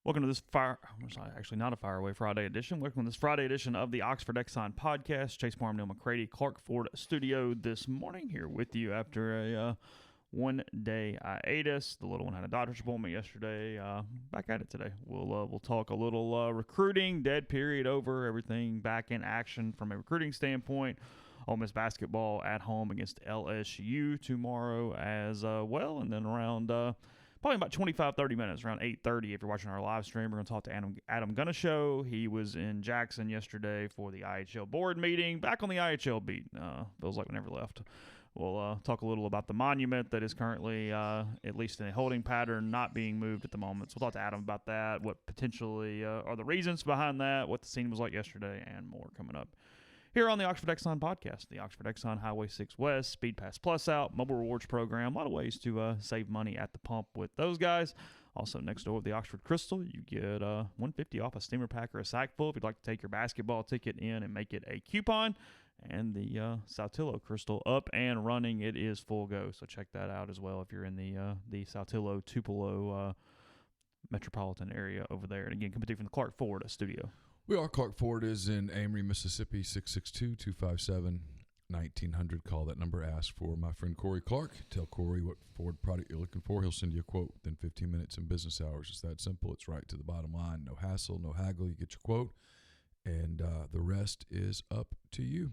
Welcome to this actually not a Faraway Friday edition. Welcome to this Friday edition of the Oxford Exxon Podcast. Chase Parham and Neal McCready, Clark Ford Studio this morning, here with you after a one-day hiatus. The little one had a doctor's appointment yesterday. Back at it today. We'll talk a little recruiting, dead period over, everything back in action from a recruiting standpoint. Ole Miss basketball at home against LSU tomorrow as well, and then around probably about 25-30 minutes, around 8:30 if you're watching our live stream. We're going to talk to Adam Ganucheau. He was in Jackson yesterday for the IHL board meeting. Back on the IHL beat. Feels like we never left. We'll talk a little about the monument that is currently, at least in a holding pattern, not being moved at the moment. So we'll talk to Adam about that, what potentially are the reasons behind that, what the scene was like yesterday, and more coming up here on the Oxford Exxon Podcast. The Oxford Exxon Highway 6 West, Speed Pass Plus out, mobile rewards program. A lot of ways to save money at the pump with those guys. Also, next door with the Oxford Crystal, you get $150 off a steamer pack or a sack full if you'd like to take your basketball ticket in and make it a coupon. And the Saltillo Crystal up and running. It is full go, so check that out as well if you're in the Saltillo, Tupelo metropolitan area over there. And again, coming to you from the Clark Ford Studio. We are. Clark Ford is in Amory, Mississippi, 662-257-1900. Call that number. Ask for my friend Corey Clark. Tell Corey what Ford product you're looking for. He'll send you a quote within 15 minutes in business hours. It's that simple. It's right to the bottom line. No hassle, no haggle. You get your quote, and the rest is up to you.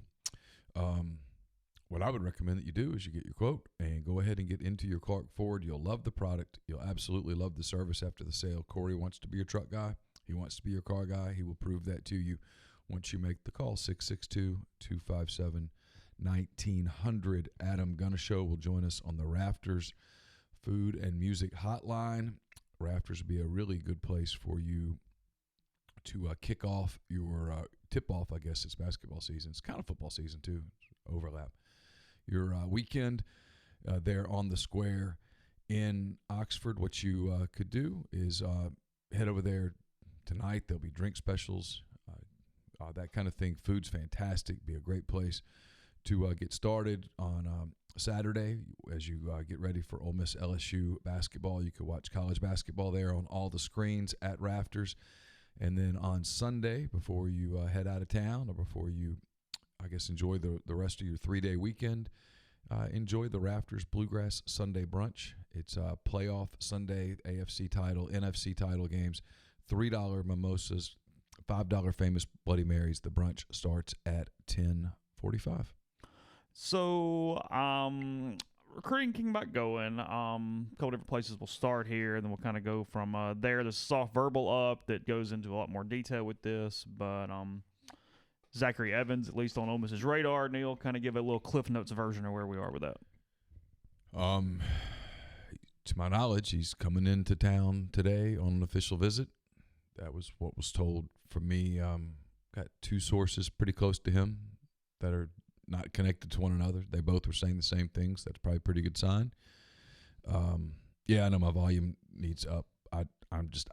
What I would recommend that you do is you get your quote and go ahead and get into your Clark Ford. You'll love the product. You'll absolutely love the service after the sale. Corey wants to be your truck guy. He wants to be your car guy. He will prove that to you once you make the call. 662-257-1900. Adam Ganucheau will join us on the Rafters Food and Music Hotline. Rafters will be a really good place for you to kick off your tip-off. I guess it's basketball season. It's kind of football season too. Overlap. Your weekend there on the square in Oxford. What you could do is head over there tonight. There'll be drink specials, that kind of thing. Food's fantastic. Be a great place to get started on Saturday as you get ready for Ole Miss LSU basketball. You could watch college basketball there on all the screens at Rafters. And then on Sunday, before you head out of town or before you, I guess, enjoy the rest of your 3-day weekend, enjoy the Rafters Bluegrass Sunday Brunch. It's playoff Sunday, AFC title, NFC title games. $3 mimosas, $5 famous Bloody Marys. The brunch starts at 10:45. So, recruiting kicking back going. A couple different places we'll start here, and then we'll kind of go from there. There's a soft verbal up that goes into a lot more detail with this, but Zachary Evans, at least on Ole Miss's radar. Neal, kind of give a little Cliff Notes version of where we are with that. To my knowledge, he's coming into town today on an official visit. That was what was told for me. Got two sources pretty close to him that are not connected to one another. They both were saying the same things. That's probably a pretty good sign. Yeah, I know my volume needs up. I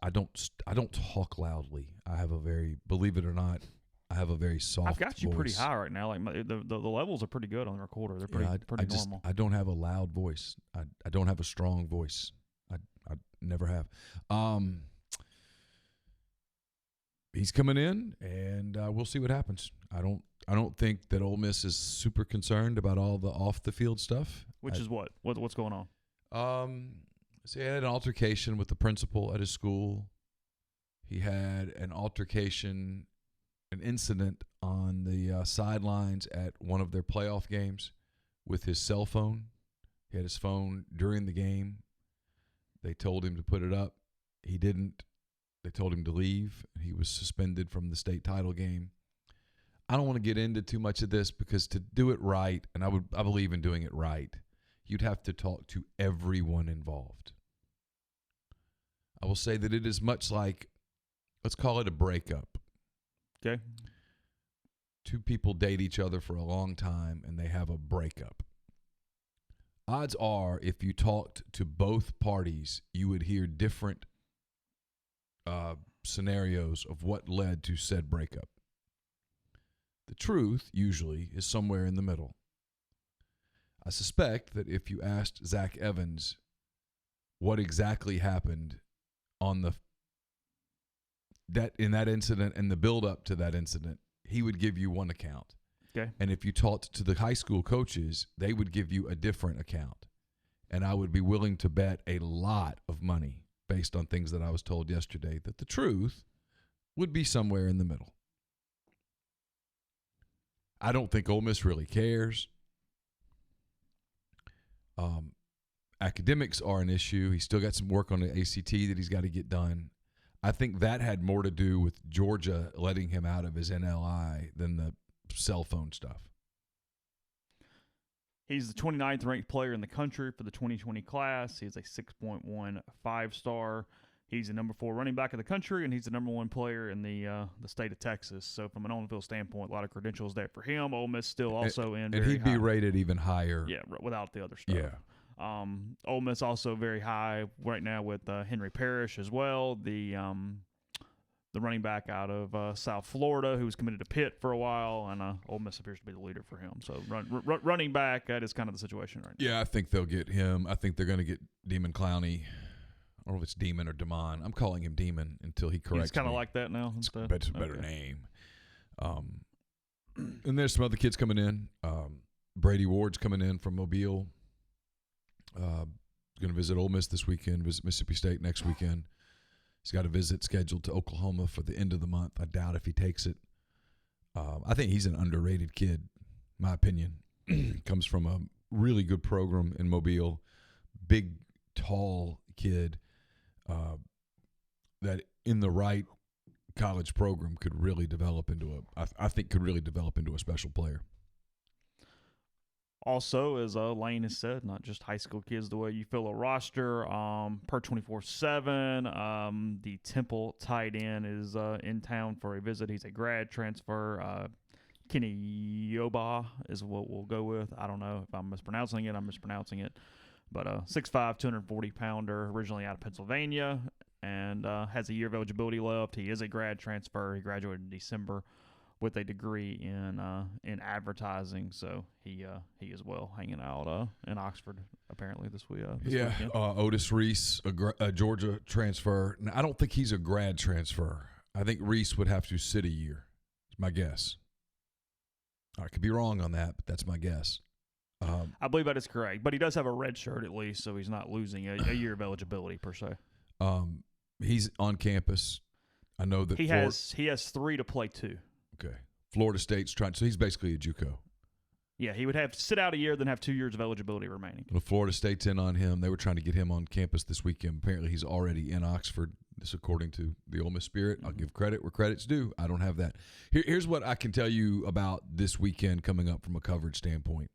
don't talk loudly. I have a very, believe it or not, I have a very soft I've got you voice. pretty high right now. Like the levels are pretty good on the recorder. They're pretty normal. I don't have a loud voice. I don't have a strong voice. I never have. He's coming in, and we'll see what happens. I don't think that Ole Miss is super concerned about all the off the field stuff. Which is what's going on? So he had an altercation with the principal at his school. He had an incident on the sidelines at one of their playoff games with his cell phone. He had his phone during the game. They told him to put it up. He didn't. They told him to leave. He was suspended from the state title game. I don't want to get into too much of this because to do it right, and I believe in doing it right, you'd have to talk to everyone involved. I will say that it is much like, let's call it a breakup. Okay. Two people date each other for a long time and they have a breakup. Odds are, if you talked to both parties, you would hear different scenarios of what led to said breakup. The truth, usually, is somewhere in the middle. I suspect that if you asked Zach Evans what exactly happened on the that in that incident and the build up to that incident, he would give you one account. Okay. And if you talked to the high school coaches, they would give you a different account. And I would be willing to bet a lot of money based on things that I was told yesterday that the truth would be somewhere in the middle. I don't think Ole Miss really cares. Academics are an issue. He's still got some work on the ACT that he's got to get done. I think that had more to do with Georgia letting him out of his NLI than the cell phone stuff. He's the 29th ranked player in the country for the 2020 class. He is a 6.1 5-star. He's the number 4 running back in the country, and he's the number 1 player in the state of Texas. So from an on-field standpoint, a lot of credentials there for him. Ole Miss still also and he'd be rated even higher. Yeah, without the other stuff. Yeah. Ole Miss also very high right now with Henry Parrish as well, the running back out of South Florida who was committed to Pitt for a while, and Ole Miss appears to be the leader for him. So running back, that is kind of the situation right now. Yeah, I think they'll get him. I think they're going to get Demon Clowney. I don't know if it's Demon or Demon. I'm calling him Demon until he corrects me. He's kind of like that now. It's a better name. And there's some other kids coming in. Brady Ward's coming in from Mobile. Going to visit Ole Miss this weekend, visit Mississippi State next weekend. He's got a visit scheduled to Oklahoma for the end of the month. I doubt if he takes it. I think he's an underrated kid, in my opinion. Comes from a really good program in Mobile. Big, tall kid that in the right college program could really develop into a special player. Also, as Lane has said, not just high school kids, the way you fill a roster. Per 24/7, the Temple tight end is in town for a visit. He's a grad transfer. Kenny Yoba is what we'll go with. I don't know if I'm mispronouncing it. But 6'5", 240-pounder, originally out of Pennsylvania, and has a year of eligibility left. He is a grad transfer. He graduated in December with a degree in advertising, so he is well hanging out in Oxford apparently this weekend. Otis Reese, a Georgia transfer. Now, I don't think he's a grad transfer. I think Reese would have to sit a year. It's my guess. I could be wrong on that, but that's my guess. I believe that is correct, but he does have a red shirt at least, so he's not losing a year of eligibility per se. He's on campus. I know that he has 3 to play 2. Okay. Florida State's trying, so he's basically a JUCO. Yeah, he would have to sit out a year, then have 2 years of eligibility remaining. Well, Florida State's in on him. They were trying to get him on campus this weekend. Apparently, he's already in Oxford. This according to the Ole Miss Spirit. I'll give credit where credit's due. I don't have that. Here's what I can tell you about this weekend coming up from a coverage standpoint.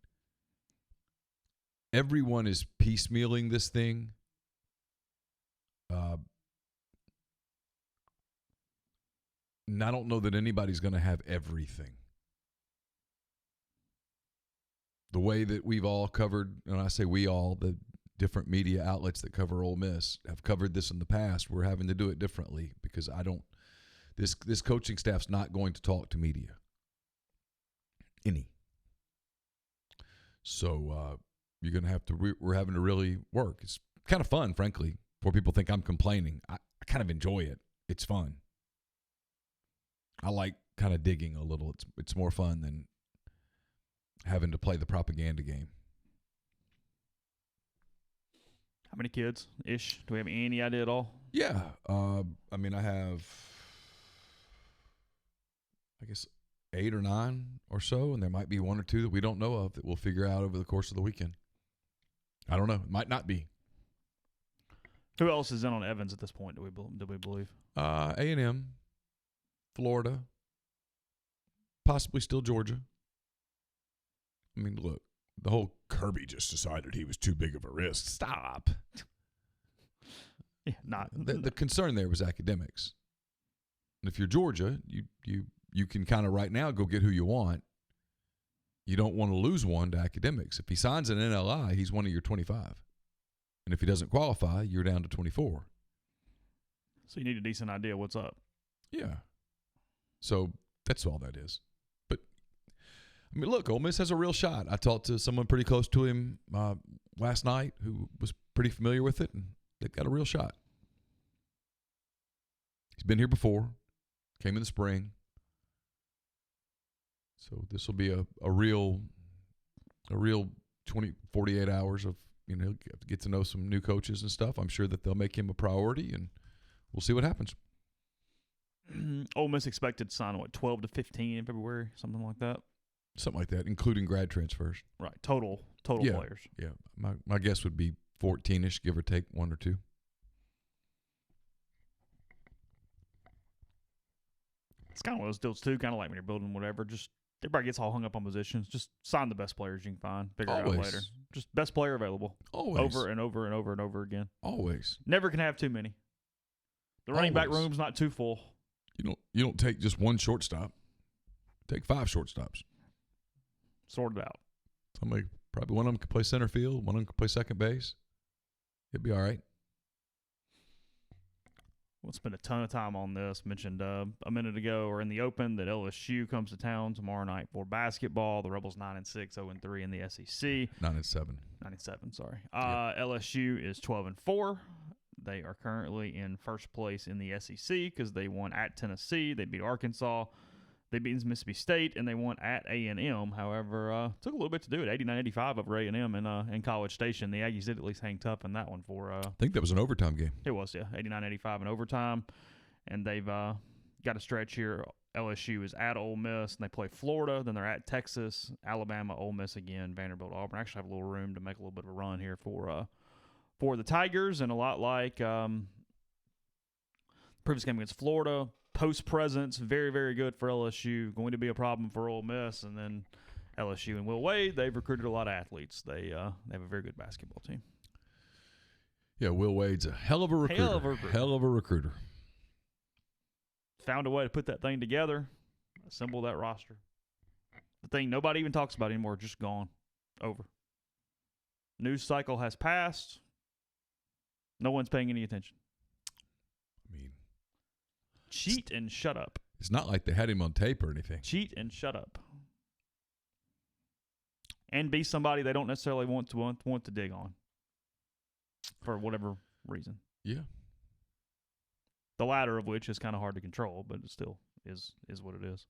Everyone is piecemealing this thing. And I don't know that anybody's going to have everything. The way that we've all covered, and I say we all, the different media outlets that cover Ole Miss have covered this in the past, we're having to do it differently because this coaching staff's not going to talk to media. So you're going to have to, we're having to really work. It's kind of fun, frankly, before people think I'm complaining. I kind of enjoy it. It's fun. I like kind of digging a little. It's more fun than having to play the propaganda game. How many kids-ish? Do we have any idea at all? Yeah. I mean, I have, I guess, 8 or 9 or so, and there might be 1 or 2 that we don't know of that we'll figure out over the course of the weekend. I don't know. It might not be. Who else is in on Evans at this point, do we believe? A&M, Florida, possibly still Georgia. I mean, look, the whole Kirby just decided he was too big of a risk. Stop. Yeah, not the concern there was academics. And if you're Georgia, you can kind of right now go get who you want. You don't want to lose one to academics. If he signs an NLI, he's one of your 25. And if he doesn't qualify, you're down to 24. So you need a decent idea what's up. Yeah. So that's all that is. But, I mean, look, Ole Miss has a real shot. I talked to someone pretty close to him last night who was pretty familiar with it, and they've got a real shot. He's been here before. Came in the spring. So this will be a real 48 hours of, get to know some new coaches and stuff. I'm sure that they'll make him a priority, and we'll see what happens. Ole Miss expected to sign, 12 to 15 in February, something like that? Something like that, including grad transfers. Right, total players. Yeah, my guess would be 14-ish, give or take 1 or 2. It's kind of one of those deals, too, kind of like when you're building whatever, just everybody gets all hung up on positions. Just sign the best players you can find, figure it out later. Just best player available. Always. Over and over and over and over again. Always. Never can have too many. The running back room's not too full. You don't take just one shortstop. Take 5 shortstops. Sort it out. Probably one of them could play center field, one of them could play second base. It'd be all right. We'll spend a ton of time on this. Mentioned a minute ago, or in the open, that LSU comes to town tomorrow night for basketball. The Rebels 9-6, 0-3 in the SEC. 9-7. 9-7, sorry. Yep. LSU is 12-4. They are currently in first place in the SEC because they won at Tennessee. They beat Arkansas. They beat Mississippi State, and they won at A&M. However, took a little bit to do it. 89-85 over A&M in College Station. The Aggies did at least hang tough in that one for. I think that was an overtime game. It was, yeah. 89-85 in overtime, and they've got a stretch here. LSU is at Ole Miss, and they play Florida. Then they're at Texas, Alabama, Ole Miss again, Vanderbilt, Auburn. Actually have a little room to make a little bit of a run here for the Tigers, and a lot like previous game against Florida. Post presence, very, very good for LSU. Going to be a problem for Ole Miss, and then LSU and Will Wade. They've recruited a lot of athletes. They have a very good basketball team. Yeah, Will Wade's a hell of a recruiter. Found a way to put that thing together, assemble that roster. The thing nobody even talks about anymore, just gone, over. News cycle has passed. No one's paying any attention. Cheat and shut up. It's not like they had him on tape or anything. Cheat and shut up. And be somebody they don't necessarily want to dig on for whatever reason. Yeah. The latter of which is kind of hard to control, but it still is what it is.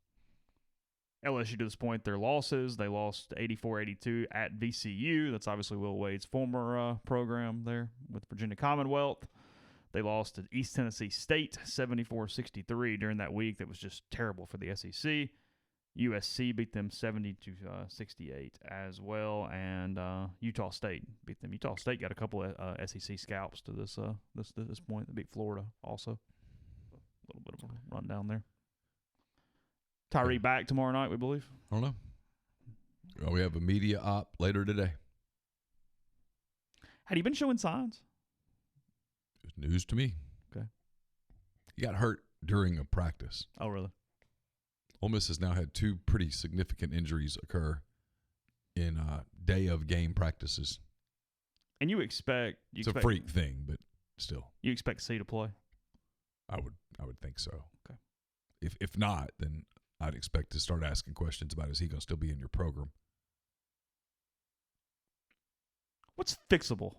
LSU to this point, their losses, they lost 84-82 at VCU. That's obviously Will Wade's former program there with Virginia Commonwealth. They lost to East Tennessee State 74-63 during that week. That was just terrible for the SEC. USC beat them 70-68 as well, and Utah State beat them. Utah State got a couple of SEC scalps to this point. They beat Florida also. A little bit of a rundown there. Tyree back tomorrow night, we believe. I don't know. Well, we have a media op later today. Had he been showing signs? It's news to me. Okay. He got hurt during a practice. Oh, really? Ole Miss has now had 2 pretty significant injuries occur in day of game practices. And it's a freak thing, but still. You expect C to play? I would think so. Okay. If not, then I'd expect to start asking questions about, is he going to still be in your program? What's fixable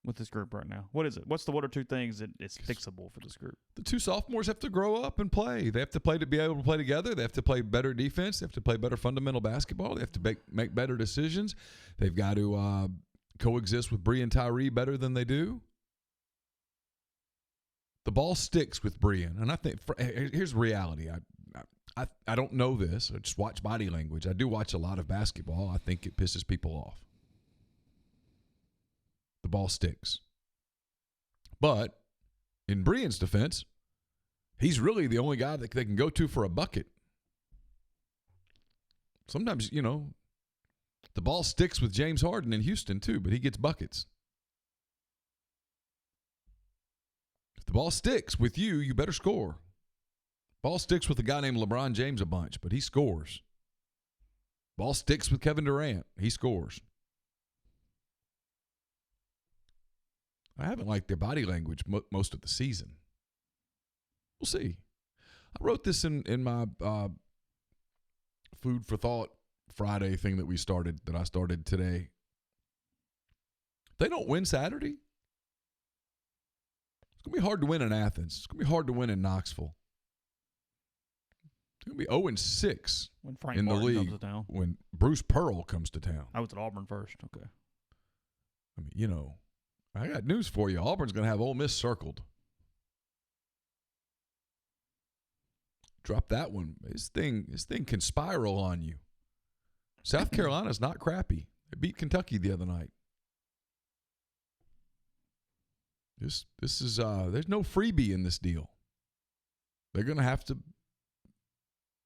with this group right now? What is it? What's the 1 or 2 things that is fixable for this group? The 2 sophomores have to grow up and play. They have to play to be able to play together. They have to play better defense. They have to play better fundamental basketball. They have to make better decisions. They've got to coexist with Bree and Tyree better than they do. The ball sticks with Brian, and I think here's reality. I don't know this. I just watch body language. I do watch a lot of basketball. I think it pisses people off. The ball sticks. But in Brian's defense, he's really the only guy that they can go to for a bucket. Sometimes, the ball sticks with James Harden in Houston too, but he gets buckets. If the ball sticks with you, you better score. Ball sticks with a guy named LeBron James a bunch, but he scores. Ball sticks with Kevin Durant. He scores. I haven't liked their body language most of the season. We'll see. I wrote this in my Food for Thought Friday thing that I started today. If they don't win Saturday, it's going to be hard to win in Athens. It's going to be hard to win in Knoxville. going to be 0-6 when Frank in the Martin league comes to town. when Bruce Pearl comes to town. I was at Auburn first. Okay. I mean, I got news for you. Auburn's going to have Ole Miss circled. Drop that one. This thing can spiral on you. South Carolina's not crappy. They beat Kentucky the other night. This is there's no freebie in this deal. They're going to have to,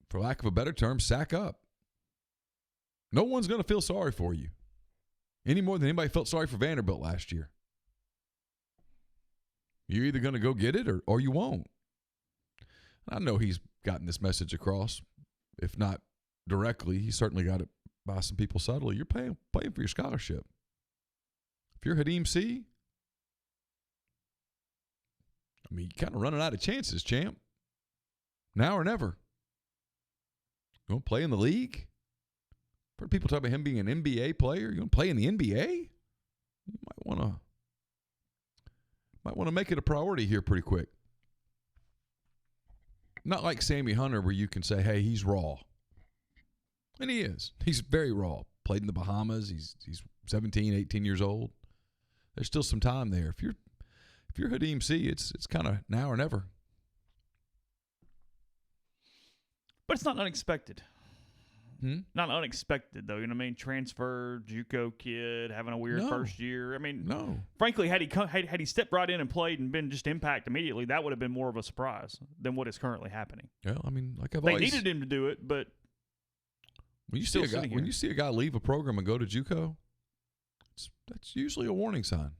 for lack of a better term, sack up. No one's going to feel sorry for you any more than anybody felt sorry for Vanderbilt last year. You're either going to go get it or you won't. I know he's gotten this message across. If not directly, he certainly got it by some people subtly. You're playing for your scholarship. If you're Hadim C., I mean, you're kind of running out of chances, champ. Now or never. You want to play in the league? I've heard people talk about him being an NBA player. You want to play in the NBA? You might want to make it a priority here pretty quick. Not like Sammy Hunter where you can say, hey, he's raw. And he is. He's very raw. Played in the Bahamas. He's 17, 18 years old. There's still some time there. If you're Hadim C., it's kind of now or never. But it's not unexpected. Hmm? Not unexpected, though. You know what I mean? Transfer, JUCO kid, having a weird first year. I mean, no. Frankly, had he stepped right in and played and been just impact immediately, that would have been more of a surprise than what is currently happening. Well, I mean, like they needed him to do it, but when you see a guy leave a program and go to JUCO, that's usually a warning sign.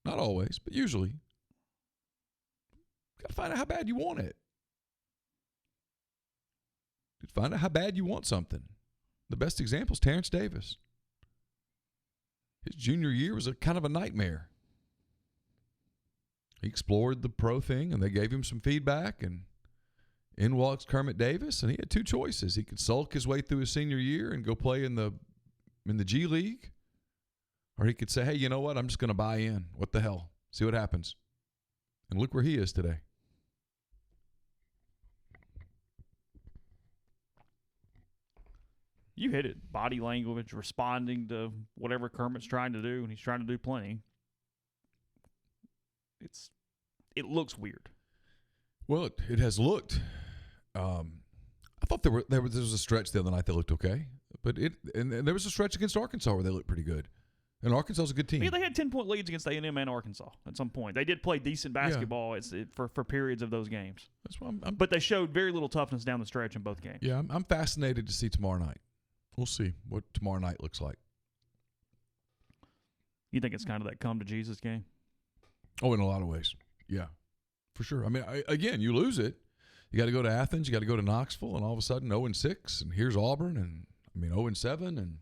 Not always, but usually. Got to find out how bad you want it. Find out how bad you want something. The best example is Terrence Davis. His junior year was a kind of a nightmare. He explored the pro thing, and they gave him some feedback, and in walks Kermit Davis, and he had two choices. He could sulk his way through his senior year and go play in the G League, or he could say, hey, you know what? I'm just going to buy in. What the hell? See what happens. And look where he is today. you hit it. Body language, responding to whatever Kermit's trying to do, and he's trying to do plenty. It looks weird. Well, it has looked. I thought there was a stretch the other night that looked okay, but there was a stretch against Arkansas where they looked pretty good. And Arkansas is a good team. Yeah, they had 10-point leads against A&M and Arkansas at some point. They did play decent basketball for periods of those games. That's why but they showed very little toughness down the stretch in both games. Yeah, I'm fascinated to see tomorrow night. We'll see what tomorrow night looks like. You think it's kind of that come to Jesus game? Oh, in a lot of ways. Yeah, for sure. I mean, again, you lose it. You got to go to Athens. You got to go to Knoxville, and all of a sudden 0-6, and here's Auburn, and 0-7, and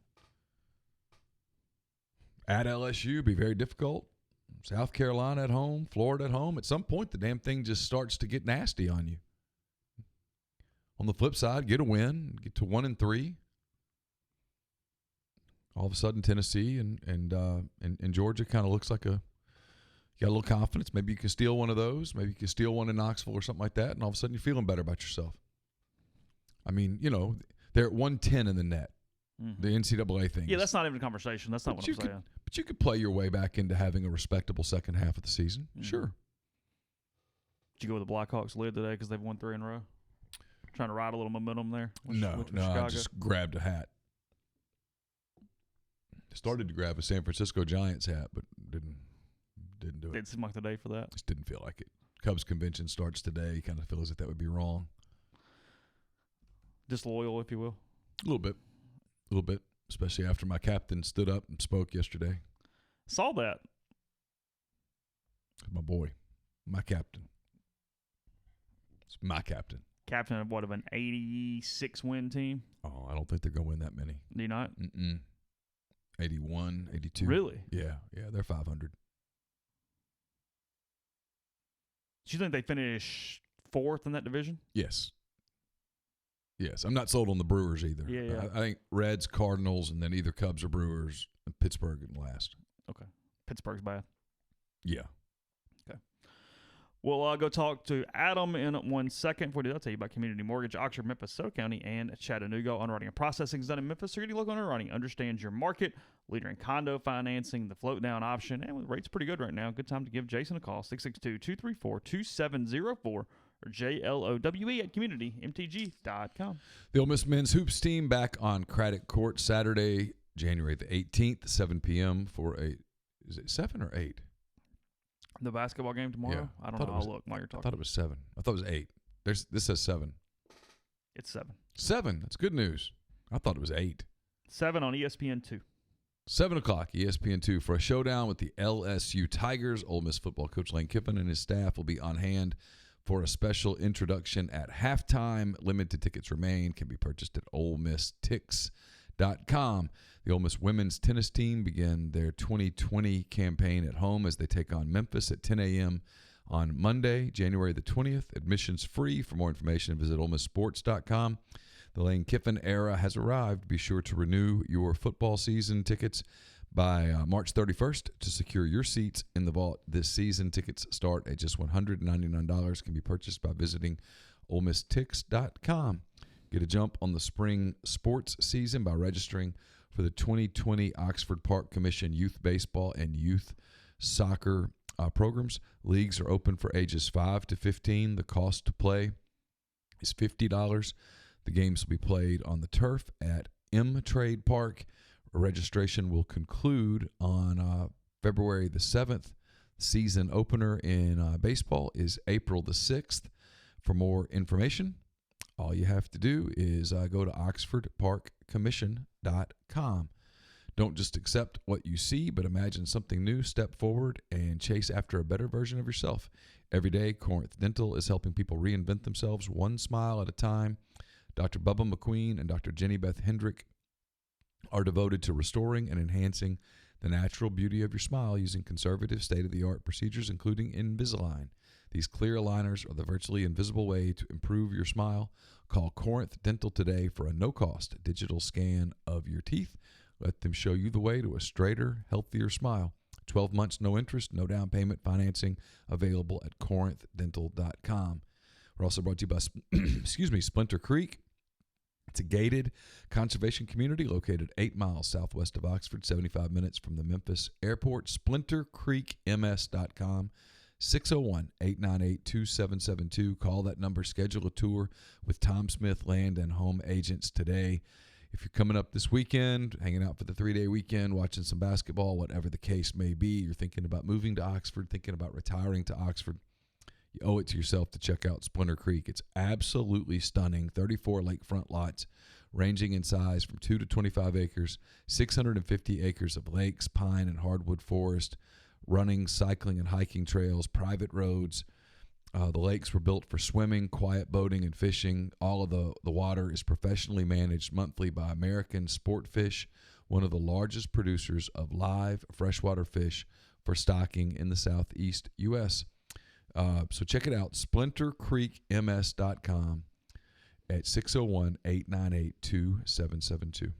at LSU be very difficult. South Carolina at home, Florida at home. At some point, the damn thing just starts to get nasty on you. On the flip side, get a win, get to 1-3. All of a sudden, Tennessee and Georgia kind of looks like you got a little confidence. Maybe you can steal one of those. Maybe you can steal one in Knoxville or something like that, and all of a sudden you're feeling better about yourself. I mean, they're at 110 in the net. Mm-hmm. The NCAA thing. Yeah, that's not even a conversation. That's not what I'm saying. But you could play your way back into having a respectable second half of the season. Mm-hmm. Sure. Did you go with the Blackhawks lid today because they've won 3 in a row? Trying to ride a little momentum there? No, I just grabbed a hat. Started to grab a San Francisco Giants hat, but didn't do it. Didn't seem like the day for that. Just didn't feel like it. Cubs convention starts today. Kind of feel as if that would be wrong. Disloyal, if you will. A little bit, especially after my captain stood up and spoke yesterday. Saw that. My boy, my captain. It's my captain. Captain of what, of an 86-win team? Oh, I don't think they're going to win that many. Do you not? 81, 82. Really? Yeah, they're 500. Do you think they finish 4th in that division? Yes, I'm not sold on the Brewers either. Yeah. I think Reds, Cardinals, and then either Cubs or Brewers, and Pittsburgh in last. Okay. Pittsburgh's bad. Yeah. Okay. We'll go talk to Adam in 1 second. Before we do that, I'll tell you about Community Mortgage, Oxford, Memphis, SoCal County, and Chattanooga. Underwriting and processing is done in Memphis. Security local underwriting understands your market. Leader in condo financing, the float down option, and the rate's pretty good right now. Good time to give Jason a call, 662-234-2704 or JLOWE@communitymtg.com. The Ole Miss men's hoops team back on Craddock Court Saturday, January the 18th, 7 p.m. for is it 7 or 8? The basketball game tomorrow? Yeah. I don't know. I'll look while you're talking. I thought it was 7. I thought it was 8. This says 7. It's 7. 7. That's good news. I thought it was 8. 7 on ESPN2. 7 o'clock, ESPN2, for a showdown with the LSU Tigers. Ole Miss football coach Lane Kiffin and his staff will be on hand for a special introduction at halftime. Limited tickets remain. Can be purchased at OleMissTix.com. The Ole Miss women's tennis team begin their 2020 campaign at home as they take on Memphis at 10 a.m. on Monday, January the 20th. Admissions free. For more information, visit OleMissSports.com. The Lane Kiffin era has arrived. Be sure to renew your football season tickets by March 31st to secure your seats in the vault this season. Tickets start at just $199. Can be purchased by visiting OleMissTix.com. Get a jump on the spring sports season by registering for the 2020 Oxford Park Commission Youth Baseball and Youth Soccer programs. Leagues are open for ages 5 to 15. The cost to play is $50. The games will be played on the turf at M Trade Park. Registration will conclude on February the 7th. Season opener in baseball is April the 6th. For more information, all you have to do is go to OxfordParkCommission.com. Don't just accept what you see, but imagine something new. Step forward and chase after a better version of yourself. Every day, Corinth Dental is helping people reinvent themselves one smile at a time. Dr. Bubba McQueen and Dr. Jenny Beth Hendrick are devoted to restoring and enhancing the natural beauty of your smile using conservative, state-of-the-art procedures, including Invisalign. These clear aligners are the virtually invisible way to improve your smile. Call Corinth Dental today for a no-cost digital scan of your teeth. Let them show you the way to a straighter, healthier smile. 12 months, no interest, no down payment financing available at corinthdental.com. We're also brought to you by Splinter Creek. It's a gated conservation community located 8 miles southwest of Oxford, 75 minutes from the Memphis airport. SplinterCreekMS.com. 601-898-2772. Call that number. Schedule a tour with Tom Smith Land and Home Agents today. If you're coming up this weekend, hanging out for the 3-day weekend, watching some basketball, whatever the case may be, you're thinking about moving to Oxford, thinking about retiring to Oxford, you owe it to yourself to check out Splinter Creek. It's absolutely stunning. 34 lakefront lots ranging in size from 2 to 25 acres, 650 acres of lakes, pine, and hardwood forest, running, cycling, and hiking trails, private roads. The lakes were built for swimming, quiet boating, and fishing. All of the water is professionally managed monthly by American Sportfish, one of the largest producers of live freshwater fish for stocking in the southeast U.S. So check it out, splintercreekms.com at 601-898-2772.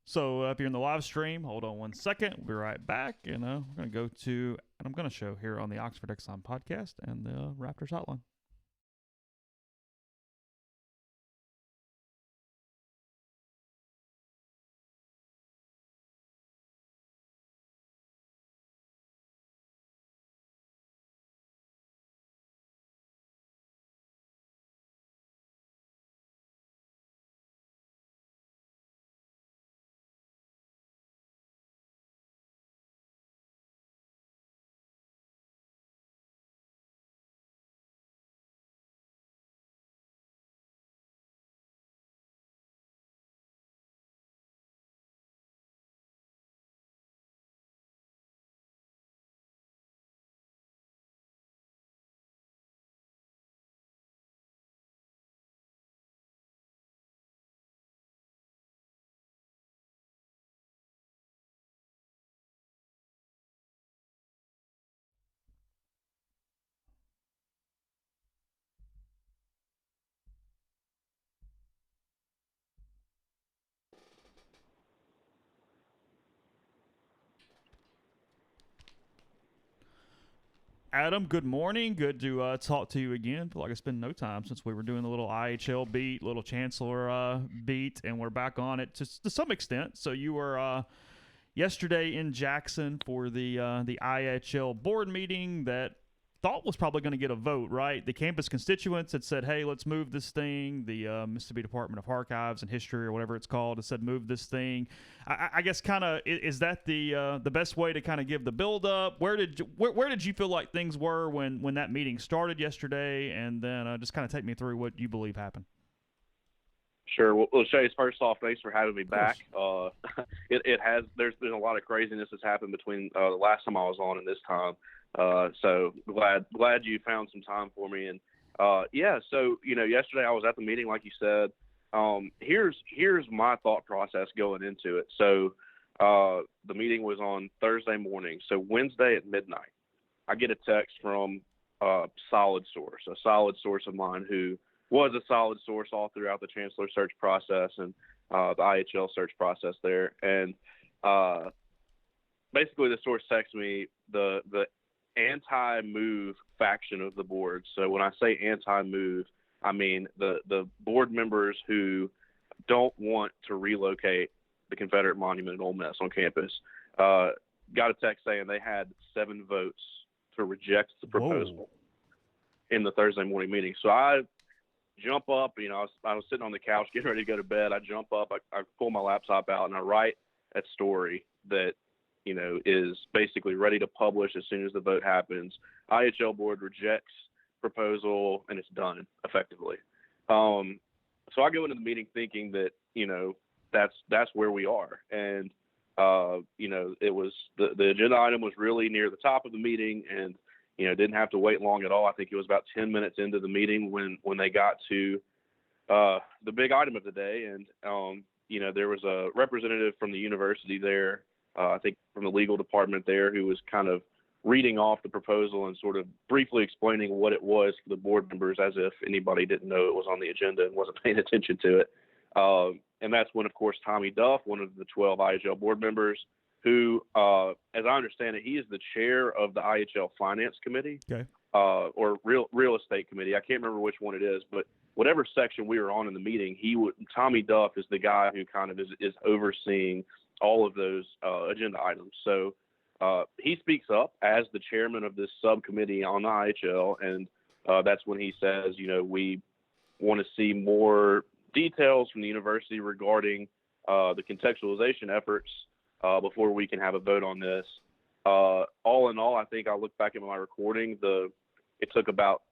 So if you're in the live stream, hold on 1 second. We'll be right back. And we're going to go to, and I'm going to show here on the Oxford Exxon Podcast and the Raptors Hotline. Adam, good morning. Good to talk to you again. Feel like it's been no time since we were doing the little IHL beat, little Chancellor beat, and we're back on it to some extent. So you were yesterday in Jackson for the IHL board meeting that thought was probably going to get a vote, right? The campus constituents had said, hey, let's move this thing. The Mississippi Department of Archives and History, or whatever it's called, has said move this thing. I guess kind of is that the best way to kind of give the build up? Where did you feel like things were when that meeting started yesterday? And then just kind of take me through what you believe happened. Sure. Well, Chase, first off, thanks for having me back. There's been a lot of craziness that's happened between the last time I was on and this time. So glad you found some time for me. And so yesterday I was at the meeting, like you said. Here's my thought process going into it. So the meeting was on Thursday morning. So Wednesday at midnight, I get a text from a solid source of mine who was a solid source all throughout the Chancellor search process and the IHL search process there. And basically the source texts me the anti-move faction of the board. So when I say anti-move, I mean the board members who don't want to relocate the Confederate monument at Ole Miss on campus. Got a text saying they had 7 votes to reject the proposal in the Thursday morning meeting. So I jump up, I was sitting on the couch getting ready to go to bed. I jump up, I pull my laptop out, and I write a story that, is basically ready to publish as soon as the vote happens. IHL board rejects proposal, and it's done effectively. So I go into the meeting thinking that, that's where we are. And, it was the agenda item was really near the top of the meeting, and didn't have to wait long at all. I think it was about 10 minutes into the meeting when they got to the big item of the day. And, there was a representative from the university there, I think from the legal department there, who was kind of reading off the proposal and sort of briefly explaining what it was for the board members, as if anybody didn't know it was on the agenda and wasn't paying attention to it. And that's when, of course, Tommy Duff, one of the 12 IHL board members, who, as I understand it, he is the chair of the IHL Finance Committee, or Real Estate Committee. I can't remember which one it is, but whatever section we were on in the meeting, Tommy Duff is the guy who kind of is overseeing all of those agenda items. So he speaks up as the chairman of this subcommittee on the IHL, and that's when he says, we want to see more details from the university regarding the contextualization efforts before we can have a vote on this. All in all, I think I look back at my recording, it took about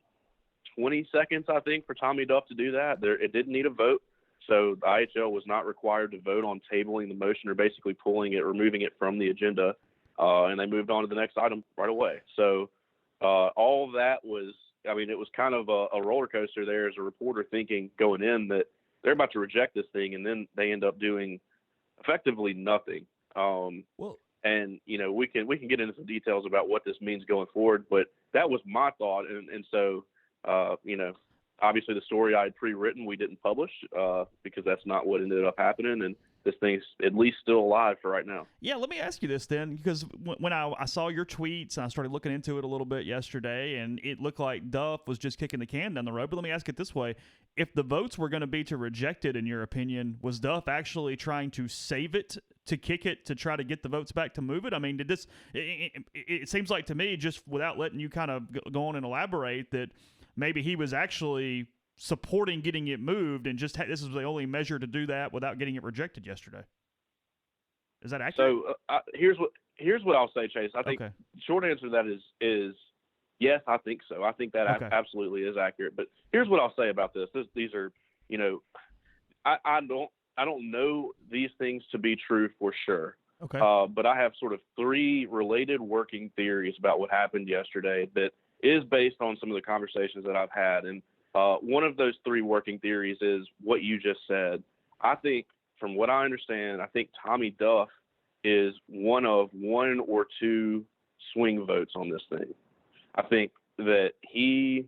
20 seconds, I think, for Tommy Duff to do that. It didn't need a vote. So the IHL was not required to vote on tabling the motion or basically removing it from the agenda. And they moved on to the next item right away. So all of that was, it was kind of a roller coaster there as a reporter, thinking going in that they're about to reject this thing, and then they end up doing effectively nothing. And we can get into some details about what this means going forward, but that was my thought. And so, obviously the story I had pre-written, we didn't publish because that's not what ended up happening. And this thing's at least still alive for right now. Yeah, let me ask you this then, because when I saw your tweets and I started looking into it a little bit yesterday, and it looked like Duff was just kicking the can down the road. But let me ask it this way. If the votes were going to be to reject it, in your opinion, was Duff actually trying to save it, to kick it, to try to get the votes back to move it? Did this – it seems like to me, just without letting you kind of go on and elaborate, that maybe he was actually – supporting getting it moved, and just this is the only measure to do that without getting it rejected yesterday. Is that accurate? So here's what I'll say, Chase. I think the short answer to that is yes, I think so. I think that absolutely is accurate. But here's what I'll say about this. These are, I don't know these things to be true for sure. Okay. But I have sort of 3 related working theories about what happened yesterday that is based on some of the conversations that I've had. And one of those 3 working theories is what you just said. I think, from what I understand, I think Tommy Duff is one of 1 or 2 swing votes on this thing. I think that he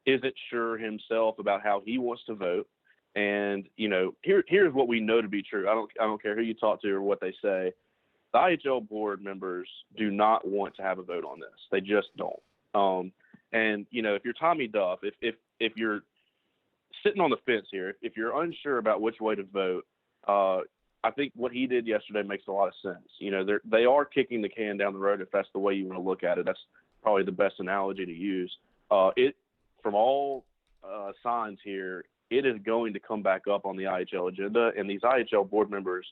isn't sure himself about how he wants to vote. And, here's what we know to be true. I don't care who you talk to or what they say. the IHL board members do not want to have a vote on this. They just don't. And if you're Tommy Duff, if you're sitting on the fence here, if you're unsure about which way to vote, I think what he did yesterday makes a lot of sense. They are kicking the can down the road if that's the way you want to look at it. That's probably the best analogy to use. From all signs here, it is going to come back up on the IHL agenda, and these IHL board members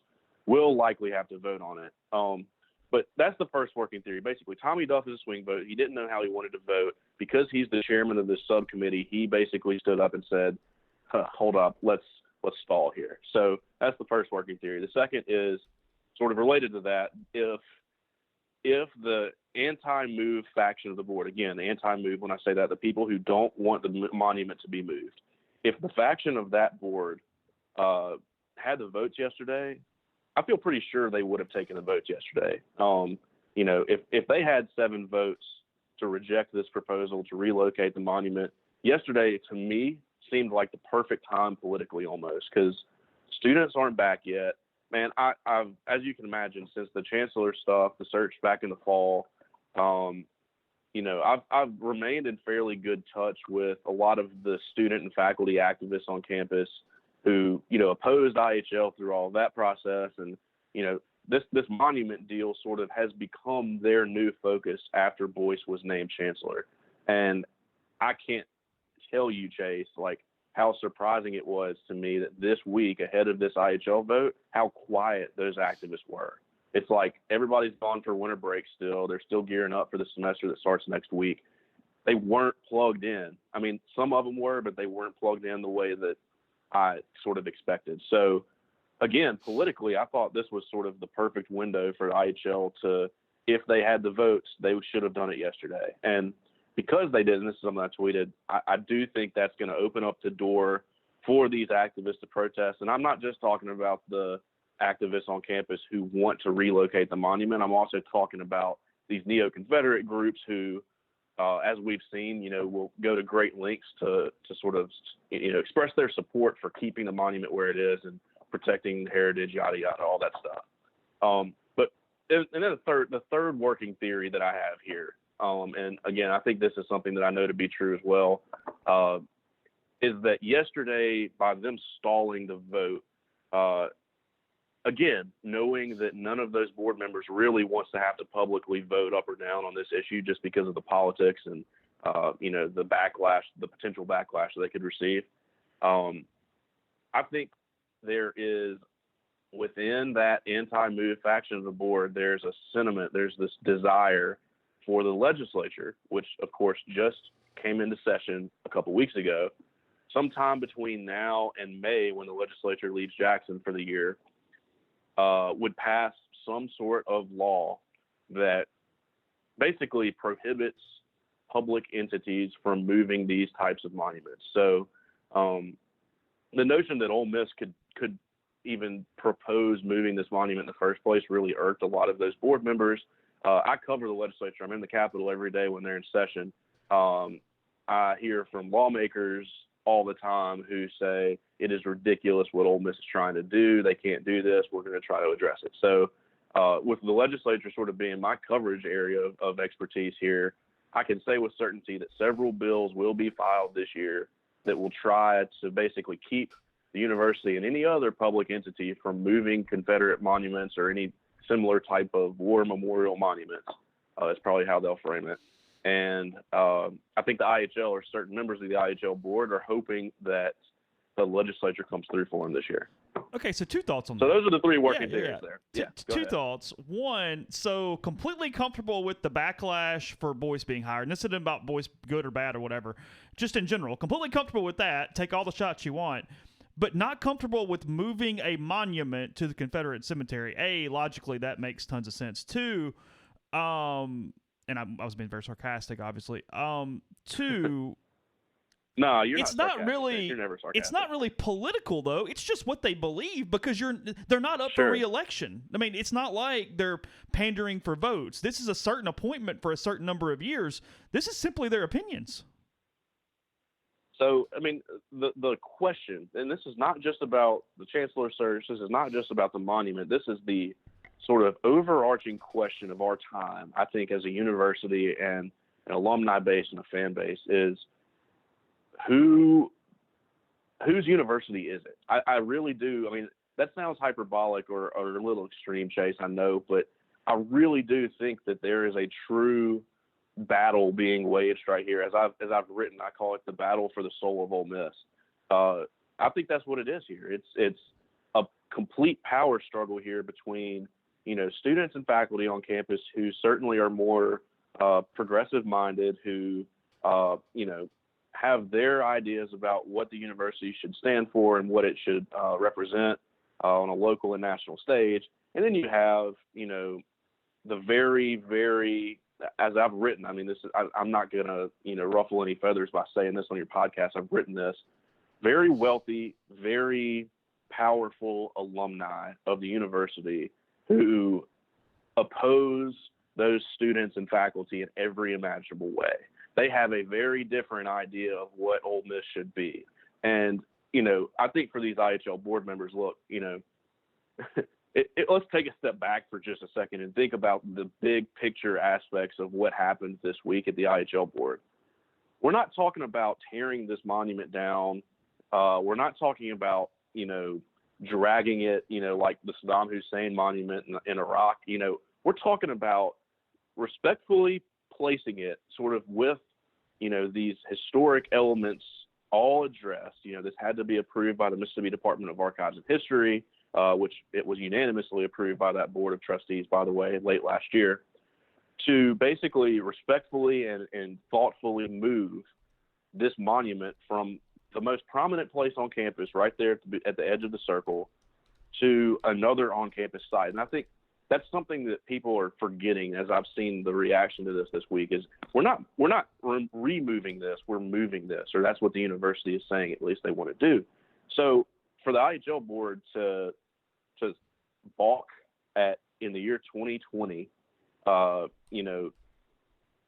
will likely have to vote on it. But that's the first working theory. Basically, Tommy Duff is a swing vote. He didn't know how he wanted to vote. Because he's the chairman of this subcommittee, he basically stood up and said, hold up, let's stall here. So that's the first working theory. The second is sort of related to that. If the anti-move faction of the board, again, the anti-move, when I say that, the people who don't want the monument to be moved, if the faction of that board had the votes yesterday, I feel pretty sure they would have taken the votes yesterday. If they had 7 votes to reject this proposal to relocate the monument, yesterday, to me, seemed like the perfect time politically almost, because students aren't back yet. Man, I've, as you can imagine, since the chancellor stuff, the search back in the fall, I've remained in fairly good touch with a lot of the student and faculty activists on campus who, opposed IHL through all of that process. And, this monument deal sort of has become their new focus after Boyce was named chancellor. And I can't tell you, Chase, how surprising it was to me that this week, ahead of this IHL vote, how quiet those activists were. It's like everybody's gone for winter break still. They're still gearing up for the semester that starts next week. They weren't plugged in. I mean, some of them were, but they weren't plugged in the way that I sort of expected. So, again, politically, I thought this was sort of the perfect window for IHL to, if they had the votes, they should have done it yesterday. And because they did, and this is something I tweeted, I do think that's going to open up the door for these activists to protest. And I'm not just talking about the activists on campus who want to relocate the monument. I'm also talking about these neo-Confederate groups who, as we've seen, will go to great lengths to sort of, express their support for keeping the monument where it is and protecting heritage, yada, yada, all that stuff. And then the third working theory that I have here, and again, I think this is something that I know to be true as well, is that yesterday, by them stalling the vote, again, knowing that none of those board members really wants to have to publicly vote up or down on this issue just because of the politics and, the backlash, the potential backlash that they could receive. I think there is, within that anti-move faction of the board, there's a sentiment, there's this desire for the legislature, which of course just came into session a couple weeks ago, sometime between now and May, when the legislature leaves Jackson for the year, would pass some sort of law that basically prohibits public entities from moving these types of monuments. So the notion that Ole Miss could even propose moving this monument in the first place really irked a lot of those board members. I cover the legislature. I'm in the Capitol every day when they're in session. I hear from lawmakers all the time who say it is ridiculous what Ole Miss is trying to do. They can't do this. We're going to try to address it. So with the legislature sort of being my coverage area of expertise here, I can say with certainty that several bills will be filed this year that will try to basically keep the university and any other public entity from moving Confederate monuments or any similar type of war memorial monuments. That's probably how they'll frame it. And I think the IHL or certain members of the IHL board are hoping that the legislature comes through for them this year. Okay, so 2 thoughts on that. So those are the 3 working theories there. Two thoughts. One, so completely comfortable with the backlash for Boyce being hired. And this isn't about Boyce good or bad or whatever. Just in general, completely comfortable with that. Take all the shots you want. But not comfortable with moving a monument to the Confederate cemetery. A, logically, that makes tons of sense. 2, and I was being very sarcastic, obviously. 2, no, you're it's not. Not really. You're never sarcastic. It's not really political, though. It's just what they believe because they're not up for re-election. I mean, it's not like they're pandering for votes. This is a certain appointment for a certain number of years. This is simply their opinions. So, I mean, the question, and this is not just about the chancellor search. This is not just about the monument. This is the sort of overarching question of our time, I think, as a university and an alumni base and a fan base is whose university is it? I really do. I mean, that sounds hyperbolic or a little extreme, Chase, I know, but I really do think that there is a true battle being waged right here. As I've written, I call it the battle for the soul of Ole Miss. I think that's what it is here. It's a complete power struggle here between, students and faculty on campus who certainly are more progressive minded, who have their ideas about what the university should stand for and what it should represent on a local and national stage. And then you have, the very, very, as I've written, I mean, I'm not going to, ruffle any feathers by saying this on your podcast. I've written this. Very wealthy, very powerful alumni of the university who oppose those students and faculty in every imaginable way. They have a very different idea of what Ole Miss should be. And, I think for these IHL board members, look, let's take a step back for just a second and think about the big picture aspects of what happened this week at the IHL board. We're not talking about tearing this monument down. We're not talking about, dragging it, like the Saddam Hussein monument in Iraq. We're talking about respectfully placing it sort of with, these historic elements all addressed. This had to be approved by the Mississippi Department of Archives and History, which it was unanimously approved by that board of trustees, by the way, late last year, to basically respectfully and thoughtfully move this monument from the most prominent place on campus right there at the edge of the circle to another on-campus site. And I think that's something that people are forgetting as I've seen the reaction to this week is we're not removing this, we're moving this, or that's what the university is saying, at least they want to do. So for the IHL board to balk at, in the year 2020,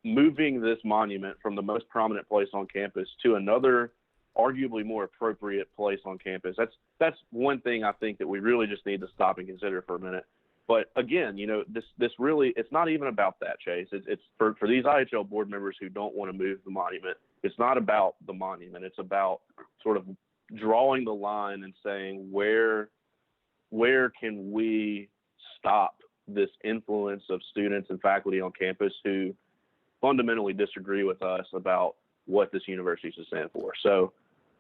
moving this monument from the most prominent place on campus to another arguably more appropriate place on campus, that's one thing I think that we really just need to stop and consider for a minute. But again, this really, it's not even about that, Chase. It's for these IHL board members who don't want to move the monument. It's not about the monument. It's about sort of drawing the line and saying where can we stop this influence of students and faculty on campus who fundamentally disagree with us about what this university should stand for. So,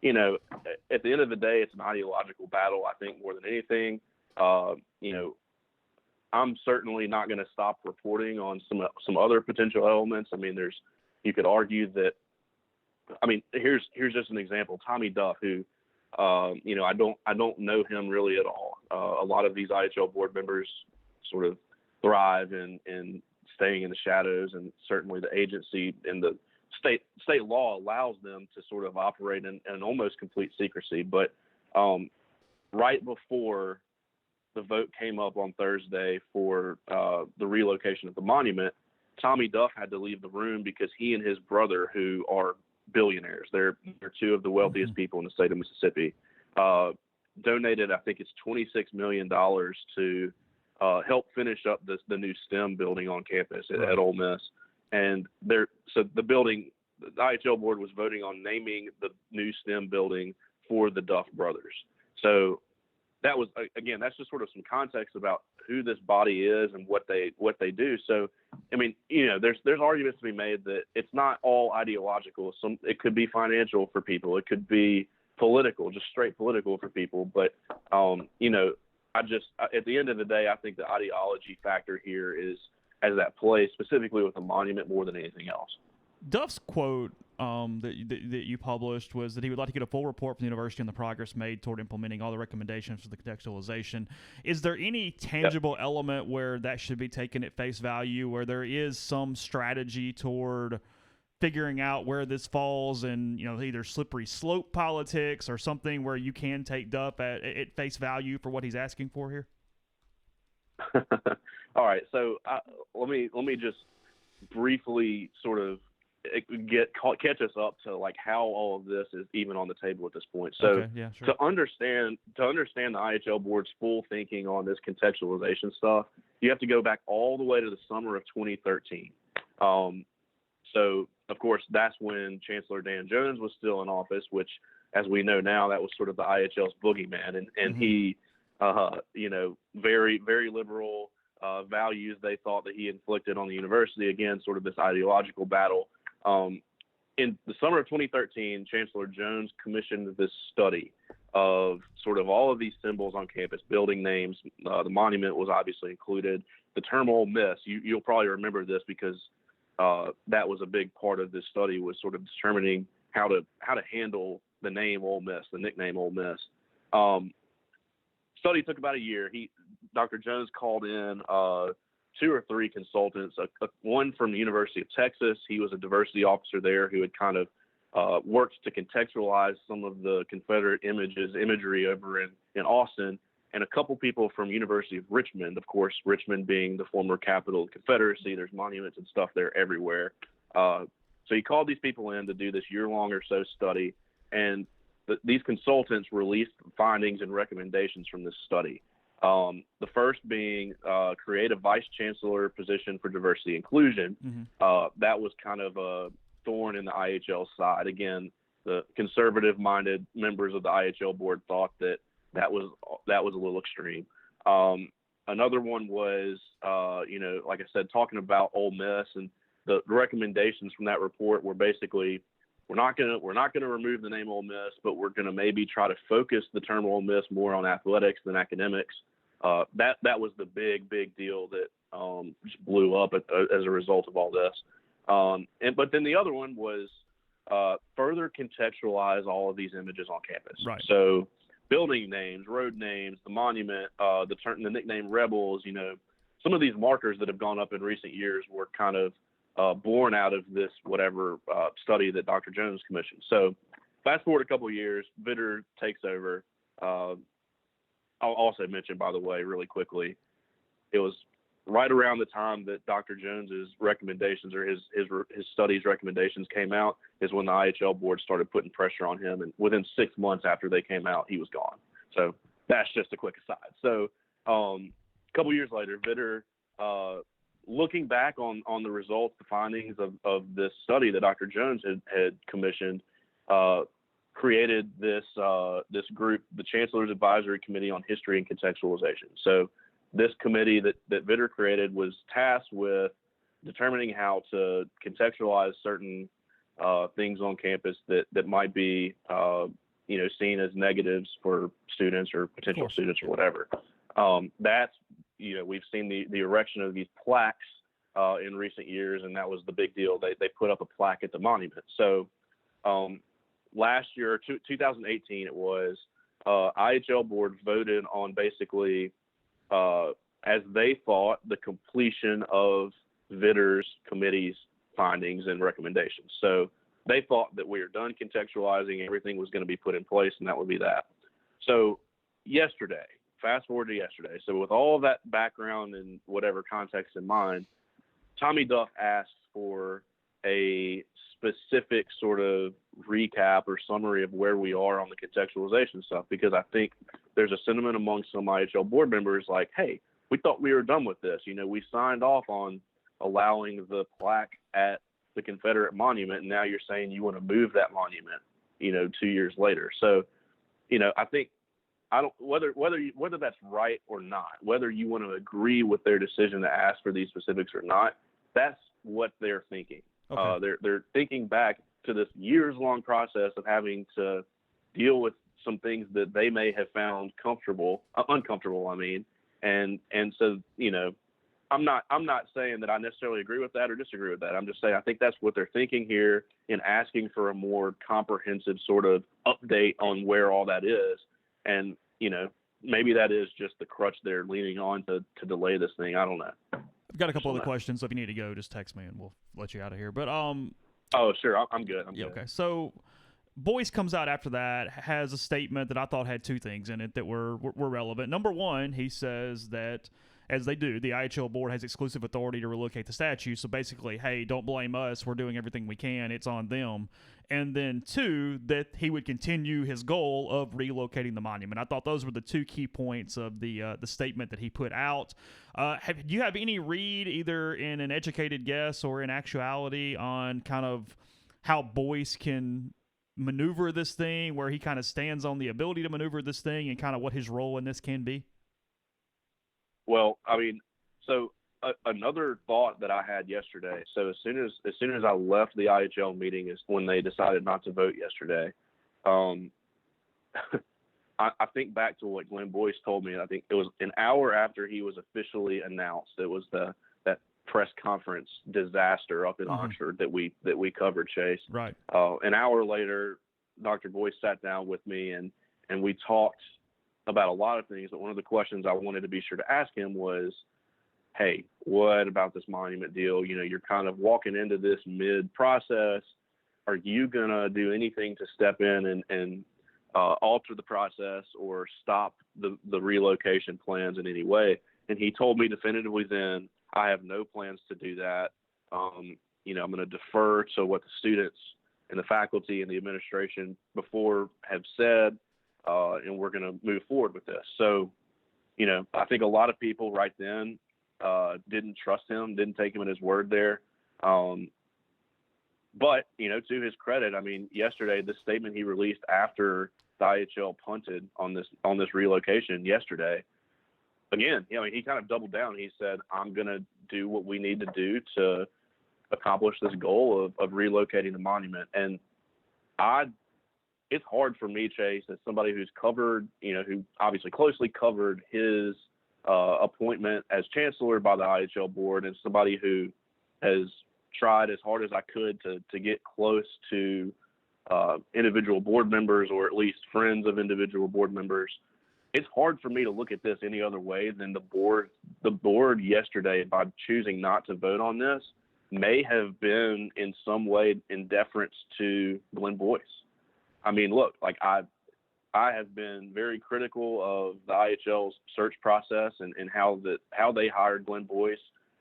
at the end of the day, it's an ideological battle, I think, more than anything. I'm certainly not going to stop reporting on some other potential elements. I mean, you could argue that. I mean, here's just an example. Tommy Duff, who, I don't know him really at all. A lot of these IHL board members sort of thrive in staying in the shadows, and certainly the agency and the state law allows them to sort of operate in almost complete secrecy. But right before the vote came up on Thursday for the relocation of the monument, Tommy Duff had to leave the room because he and his brother, who are billionaires, they're two of the wealthiest people in the state of Mississippi, donated, I think it's $26 million to help finish up the new STEM building on campus at Ole Miss. And so the building, the IHL board was voting on naming the new STEM building for the Duff brothers. So that was, again, that's just sort of some context about who this body is and what they do. So, I mean, there's arguments to be made that it's not all ideological. It could be financial for people. It could be political, just straight political for people. But, at the end of the day, I think the ideology factor here is as that play specifically with the monument more than anything else. Duff's quote that you published was that he would like to get a full report from the university on the progress made toward implementing all the recommendations for the contextualization. Is there any tangible element where that should be taken at face value, where there is some strategy toward figuring out where this falls in, either slippery slope politics or something where you can take Duff at face value for what he's asking for here? All right. So let me just briefly sort of catch us up to like how all of this is even on the table at this point. So okay, yeah, sure. to understand the IHL board's full thinking on this contextualization stuff, you have to go back all the way to the summer of 2013. So of course that's when Chancellor Dan Jones was still in office, which, as we know now, that was sort of the IHL's boogeyman, and he, very, very liberal values they thought that he inflicted on the university. Again, sort of this ideological battle. In the summer of 2013, Chancellor Jones commissioned this study of sort of all of these symbols on campus, building names. The monument was obviously included. The term Ole Miss, you'll probably remember this because that was a big part of this study, was sort of determining how to handle the name Ole Miss, the nickname Ole Miss. Study took about a year. Dr. Jones called in 2 or 3 consultants, one from the University of Texas. He was a diversity officer there who had kind of worked to contextualize some of the Confederate imagery over in Austin, and a couple people from University of Richmond. Of course, Richmond being the former capital of the Confederacy, there's monuments and stuff there everywhere. So he called these people in to do this year-long or so study, and these consultants released findings and recommendations from this study. The first being create a vice chancellor position for diversity inclusion. That was kind of a thorn in the IHL side. Again, the conservative-minded members of the IHL board thought that was a little extreme. Another one was, like I said, talking about Ole Miss, and the recommendations from that report were basically, we're not gonna remove the name Ole Miss, but we're gonna maybe try to focus the term Ole Miss more on athletics than academics. That was the big deal that just blew up as a result of all this. But then the other one was further contextualize all of these images on campus. Right. So building names, road names, the monument, the nickname Rebels. Some of these markers that have gone up in recent years were kind of born out of this study that Dr. Jones commissioned. So fast forward a couple of years, Vitter takes over. I'll also mention, by the way, really quickly, it was right around the time that Dr. Jones's recommendations, or his study's recommendations, came out, is when the IHL board started putting pressure on him, and within 6 months after they came out, he was gone. So that's just a quick aside. So a couple years later, Vitter, looking back on the results, the findings of this study that Dr. Jones had commissioned, created this group, the Chancellor's Advisory Committee on History and Contextualization. So this committee that Vitter created was tasked with determining how to contextualize certain things on campus that might be seen as negatives for students or potential students or whatever. We've seen the erection of these plaques in recent years, and that was the big deal. They put up a plaque at the monument. So last year, 2018, it was, IHL board voted on basically, as they thought, the completion of Vitter's committee's findings and recommendations. So they thought that we were done contextualizing, everything was going to be put in place, and that would be that. So fast forward to yesterday. So with all of that background and whatever context in mind, Tommy Duff asked for a specific sort of recap or summary of where we are on the contextualization stuff, because I think there's a sentiment among some IHL board members like, hey, we thought we were done with this. We signed off on allowing the plaque at the Confederate monument, and now you're saying you want to move that monument, 2 years later. So, I think, whether that's right or not, whether you want to agree with their decision to ask for these specifics or not, that's what they're thinking. Okay. They're thinking back to this years-long process of having to deal with some things that they may have found uncomfortable. And so, I'm not saying that I necessarily agree with that or disagree with that. I'm just saying I think that's what they're thinking here in asking for a more comprehensive sort of update on where all that is. And, maybe that is just the crutch they're leaning on to delay this thing. I don't know. I've got a couple other questions, so if you need to go, just text me and we'll let you out of here. But oh, sure, I'm good. I'm good. Okay. So Boyce comes out after that, has a statement that I thought had 2 things in it that were relevant. Number one, he says that as they do, the IHL board has exclusive authority to relocate the statue. So basically, hey, don't blame us. We're doing everything we can. It's on them. And then 2, that he would continue his goal of relocating the monument. I thought those were the 2 key points of the statement that he put out. Do you have any read, either in an educated guess or in actuality, on kind of how Boyce can maneuver this thing, where he kind of stands on the ability to maneuver this thing, and kind of what his role in this can be? Well, I mean, so another thought that I had yesterday. So as soon as I left the IHL meeting is when they decided not to vote yesterday. I think back to what Glenn Boyce told me, and I think it was an hour after he was officially announced. It was that press conference disaster up in Oxford that we covered, Chase. Right. An hour later, Dr. Boyce sat down with me and we talked about a lot of things, but one of the questions I wanted to be sure to ask him was, hey, what about this monument deal? You know, you're kind of walking into this mid-process. Are you going to do anything to step in and alter the process or stop the relocation plans in any way? And he told me definitively then, I have no plans to do that. You know, I'm going to defer to what the students and the faculty and the administration before have said, and we're going to move forward with this. So, you know, I think a lot of people right then didn't trust him, didn't take him at his word there. But, you know, to his credit, I mean, yesterday, this statement he released after the IHL punted on this relocation yesterday, again, you know, he kind of doubled down. He said, I'm going to do what we need to do to accomplish this goal of relocating the monument. And it's hard for me, Chase, as somebody who's covered, you know, who obviously closely covered his appointment as chancellor by the IHL board, and somebody who has tried as hard as I could to get close to individual board members, or at least friends of individual board members. It's hard for me to look at this any other way than the board. The board yesterday, by choosing not to vote on this, may have been in some way in deference to Glenn Boyce. I mean, look, like I have been very critical of the IHL's search process and how they hired Glenn Boyce.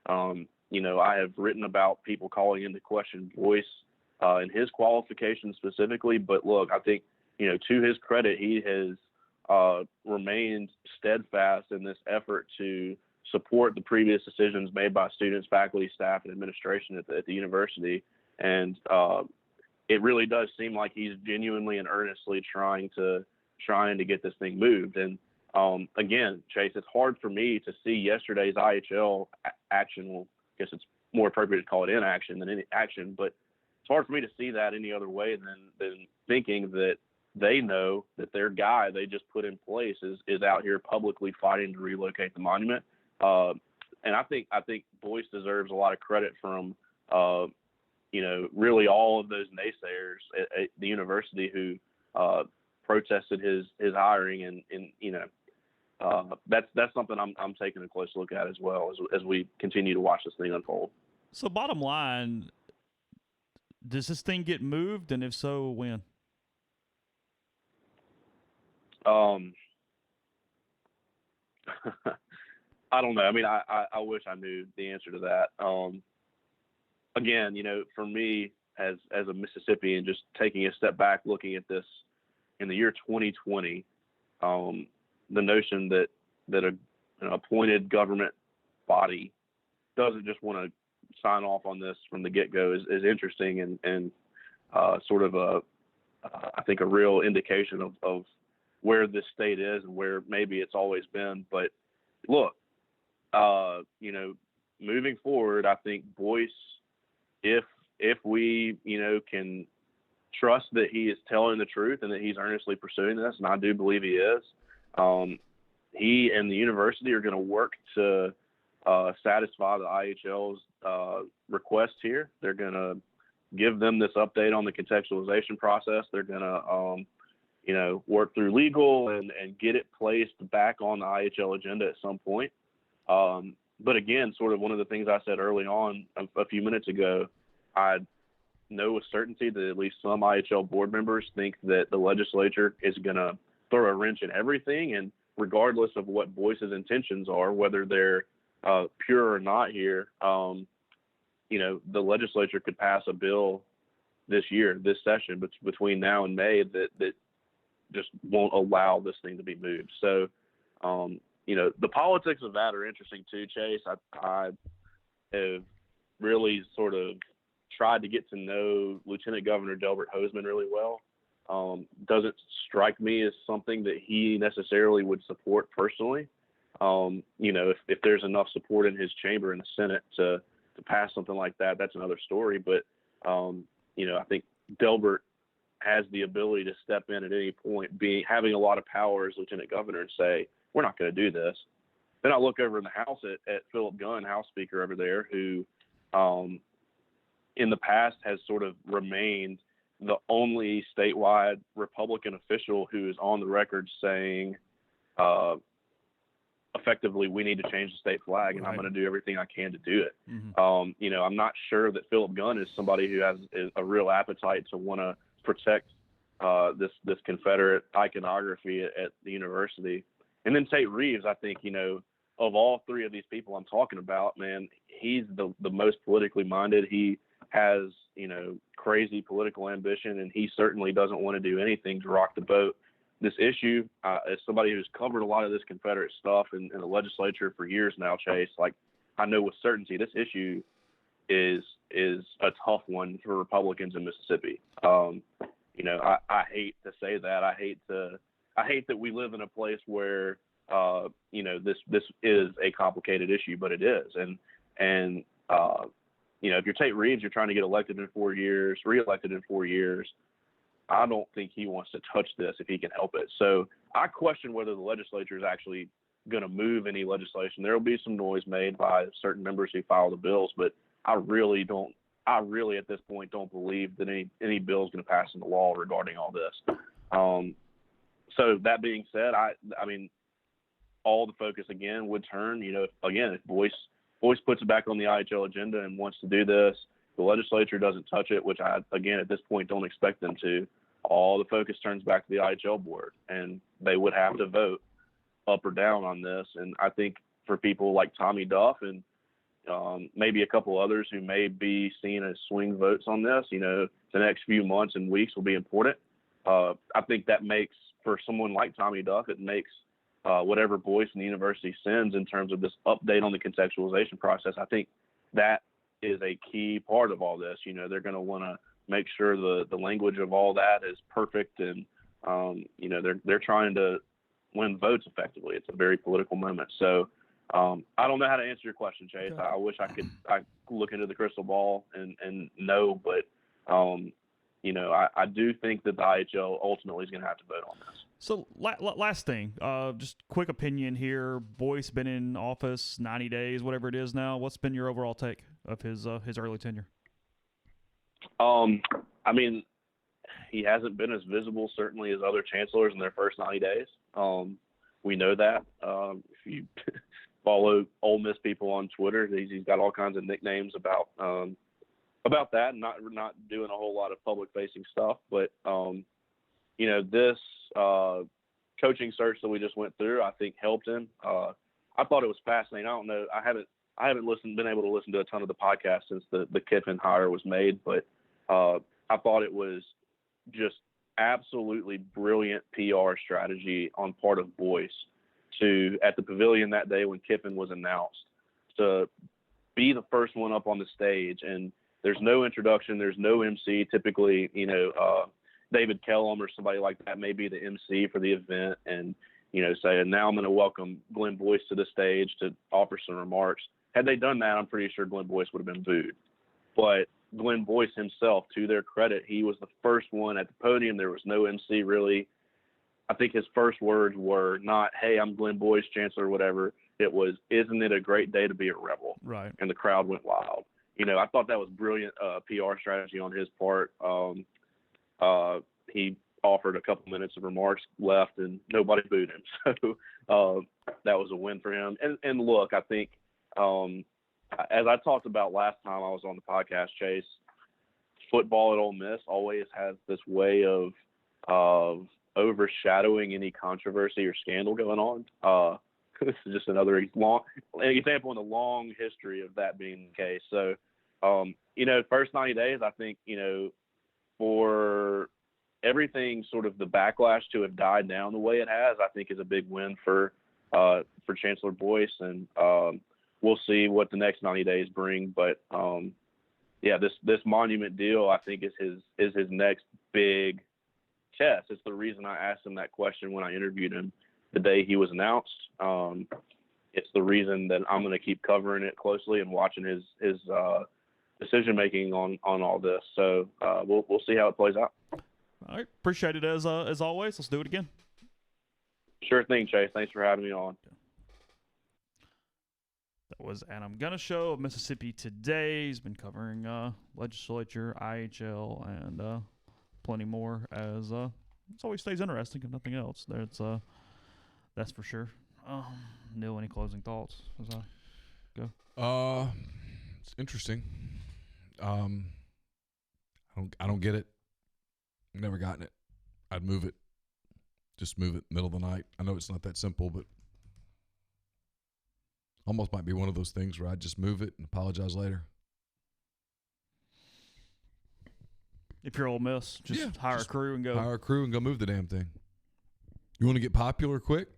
You know, I have written about people calling into question Boyce and his qualifications specifically. But look, I think, you know, to his credit, he has remained steadfast in this effort to support the previous decisions made by students, faculty, staff, and administration at the university. And it really does seem like he's genuinely and earnestly trying to get this thing moved. And again, Chase, it's hard for me to see yesterday's IHL action. Well, I guess it's more appropriate to call it inaction than any action, but it's hard for me to see that any other way than thinking that they know that their guy they just put in place is out here publicly fighting to relocate the monument. And I think Boyce deserves a lot of credit from, you know, really all of those naysayers at the university who protested his hiring, and you know, that's something I'm taking a close look at as well as we continue to watch this thing unfold. So bottom line, does this thing get moved, and if so, when? I don't know. I mean, I wish I knew the answer to that. Again, you know, for me as a Mississippian, just taking a step back, looking at this in the year 2020, the notion that an appointed government body doesn't just want to sign off on this from the get-go is interesting and sort of I think a real indication of where this state is and where maybe it's always been. But look, you know, moving forward, I think Boyce, if we, you know, can trust that he is telling the truth and that he's earnestly pursuing this, and I do believe he is, he and the university are going to work to satisfy the IHL's request here. They're going to give them this update on the contextualization process. They're going to, you know, work through legal and get it placed back on the IHL agenda at some point. But again, sort of one of the things I said early on a few minutes ago, I know with certainty that at least some IHL board members think that the legislature is going to throw a wrench in everything. And regardless of what Boyce's intentions are, whether they're pure or not here, the legislature could pass a bill this year, this session, between now and May that just won't allow this thing to be moved. So, the politics of that are interesting too, Chase. I have really sort of tried to get to know Lieutenant Governor Delbert Hosemann really well. Doesn't strike me as something that he necessarily would support personally. If there's enough support in his chamber in the Senate to pass something like that, that's another story. But, I think Delbert has the ability to step in at any point, having a lot of power as Lieutenant Governor, and say, we're not going to do this. Then I look over in the House at Philip Gunn, House Speaker over there, who in the past has sort of remained the only statewide Republican official who is on the record saying effectively, we need to change the state flag, and I'm going to do everything I can to do it. Mm-hmm. I'm not sure that Philip Gunn is somebody who has a real appetite to want to protect this Confederate iconography at the university. And then Tate Reeves, I think, of all three of these people I'm talking about, man, he's the most politically minded. He has, crazy political ambition, and he certainly doesn't want to do anything to rock the boat. This issue, as somebody who's covered a lot of this Confederate stuff in the legislature for years now, Chase, I know with certainty this issue is a tough one for Republicans in Mississippi. I hate to say that. I hate that we live in a place where this is a complicated issue, but it is. And if you're Tate Reeves, you're trying to get elected in 4 years, reelected in 4 years. I don't think he wants to touch this if he can help it. So I question whether the legislature is actually going to move any legislation. There will be some noise made by certain members who file the bills, but I really at this point don't believe that any bill is going to pass into law regarding all this. So that being said, I mean, all the focus again would turn, if Boyce puts it back on the IHL agenda and wants to do this, the legislature doesn't touch it, which I, again, at this point don't expect them to. All the focus turns back to the IHL board, and they would have to vote up or down on this. And I think for people like Tommy Duff and maybe a couple others who may be seen as swing votes on this, the next few months and weeks will be important. I think that makes, for someone like Tommy Duff, it makes whatever Boyce and the university sends in terms of this update on the contextualization process. I think that is a key part of all this. They're going to want to make sure the language of all that is perfect, and they're trying to win votes effectively. It's a very political moment. So I don't know how to answer your question, Chase. Okay. I wish I could look into the crystal ball and know, but I do think that the IHL ultimately is going to have to vote on this. So last thing, just quick opinion here. Boyce been in office 90 days, whatever it is now. What's been your overall take of his early tenure? I mean, he hasn't been as visible certainly as other chancellors in their first 90 days. We know that. If you follow Ole Miss people on Twitter, he's got all kinds of nicknames about that, and not doing a whole lot of public facing stuff. But this coaching search that we just went through, I think helped him. I thought it was fascinating. I don't know. I haven't been able to listen to a ton of the podcast since the Kiffin hire was made, but I thought it was just absolutely brilliant PR strategy on part of Boyce to, at the pavilion that day when Kiffin was announced, to be the first one up on the stage. And there's no introduction, there's no MC. Typically, David Kellum or somebody like that may be the MC for the event, and say, and now I'm going to welcome Glenn Boyce to the stage to offer some remarks. Had they done that, I'm pretty sure Glenn Boyce would have been booed. But Glenn Boyce himself, to their credit, he was the first one at the podium. There was no MC really. I think his first words were not, "Hey, I'm Glenn Boyce, Chancellor," or whatever. It was, "Isn't it a great day to be a rebel?" Right. And the crowd went wild. I thought that was brilliant PR strategy on his part. He offered a couple minutes of remarks left, and nobody booed him. So that was a win for him. And look, I think as I talked about last time I was on the podcast, Chase, football at Ole Miss always has this way of overshadowing any controversy or scandal going on. this is just another long example in the long history of that being the case. So, first 90 days, I think, for everything sort of the backlash to have died down the way it has, I think is a big win for Chancellor Boyce. And we'll see what the next 90 days bring. But, this monument deal, I think, is his next big test. It's the reason I asked him that question when I interviewed him the day he was announced. It's the reason that I'm going to keep covering it closely and watching his decision making on all this. So we'll see how it plays out. All right, appreciate it as always. Let's do it again. Sure thing, Chase. Thanks for having me on. That was Adam Ganucheau of Mississippi Today. He's been covering legislature, IHL, and plenty more. As it always stays interesting, if nothing else. That's for sure. Neal, any closing thoughts as I go? It's interesting. I don't get it. Never gotten it. I'd move it. Just move it middle of the night. I know it's not that simple, but almost might be one of those things where I'd just move it and apologize later. If you're Ole Miss, just hire a crew and go. Hire a crew and go move the damn thing. You want to get popular quick?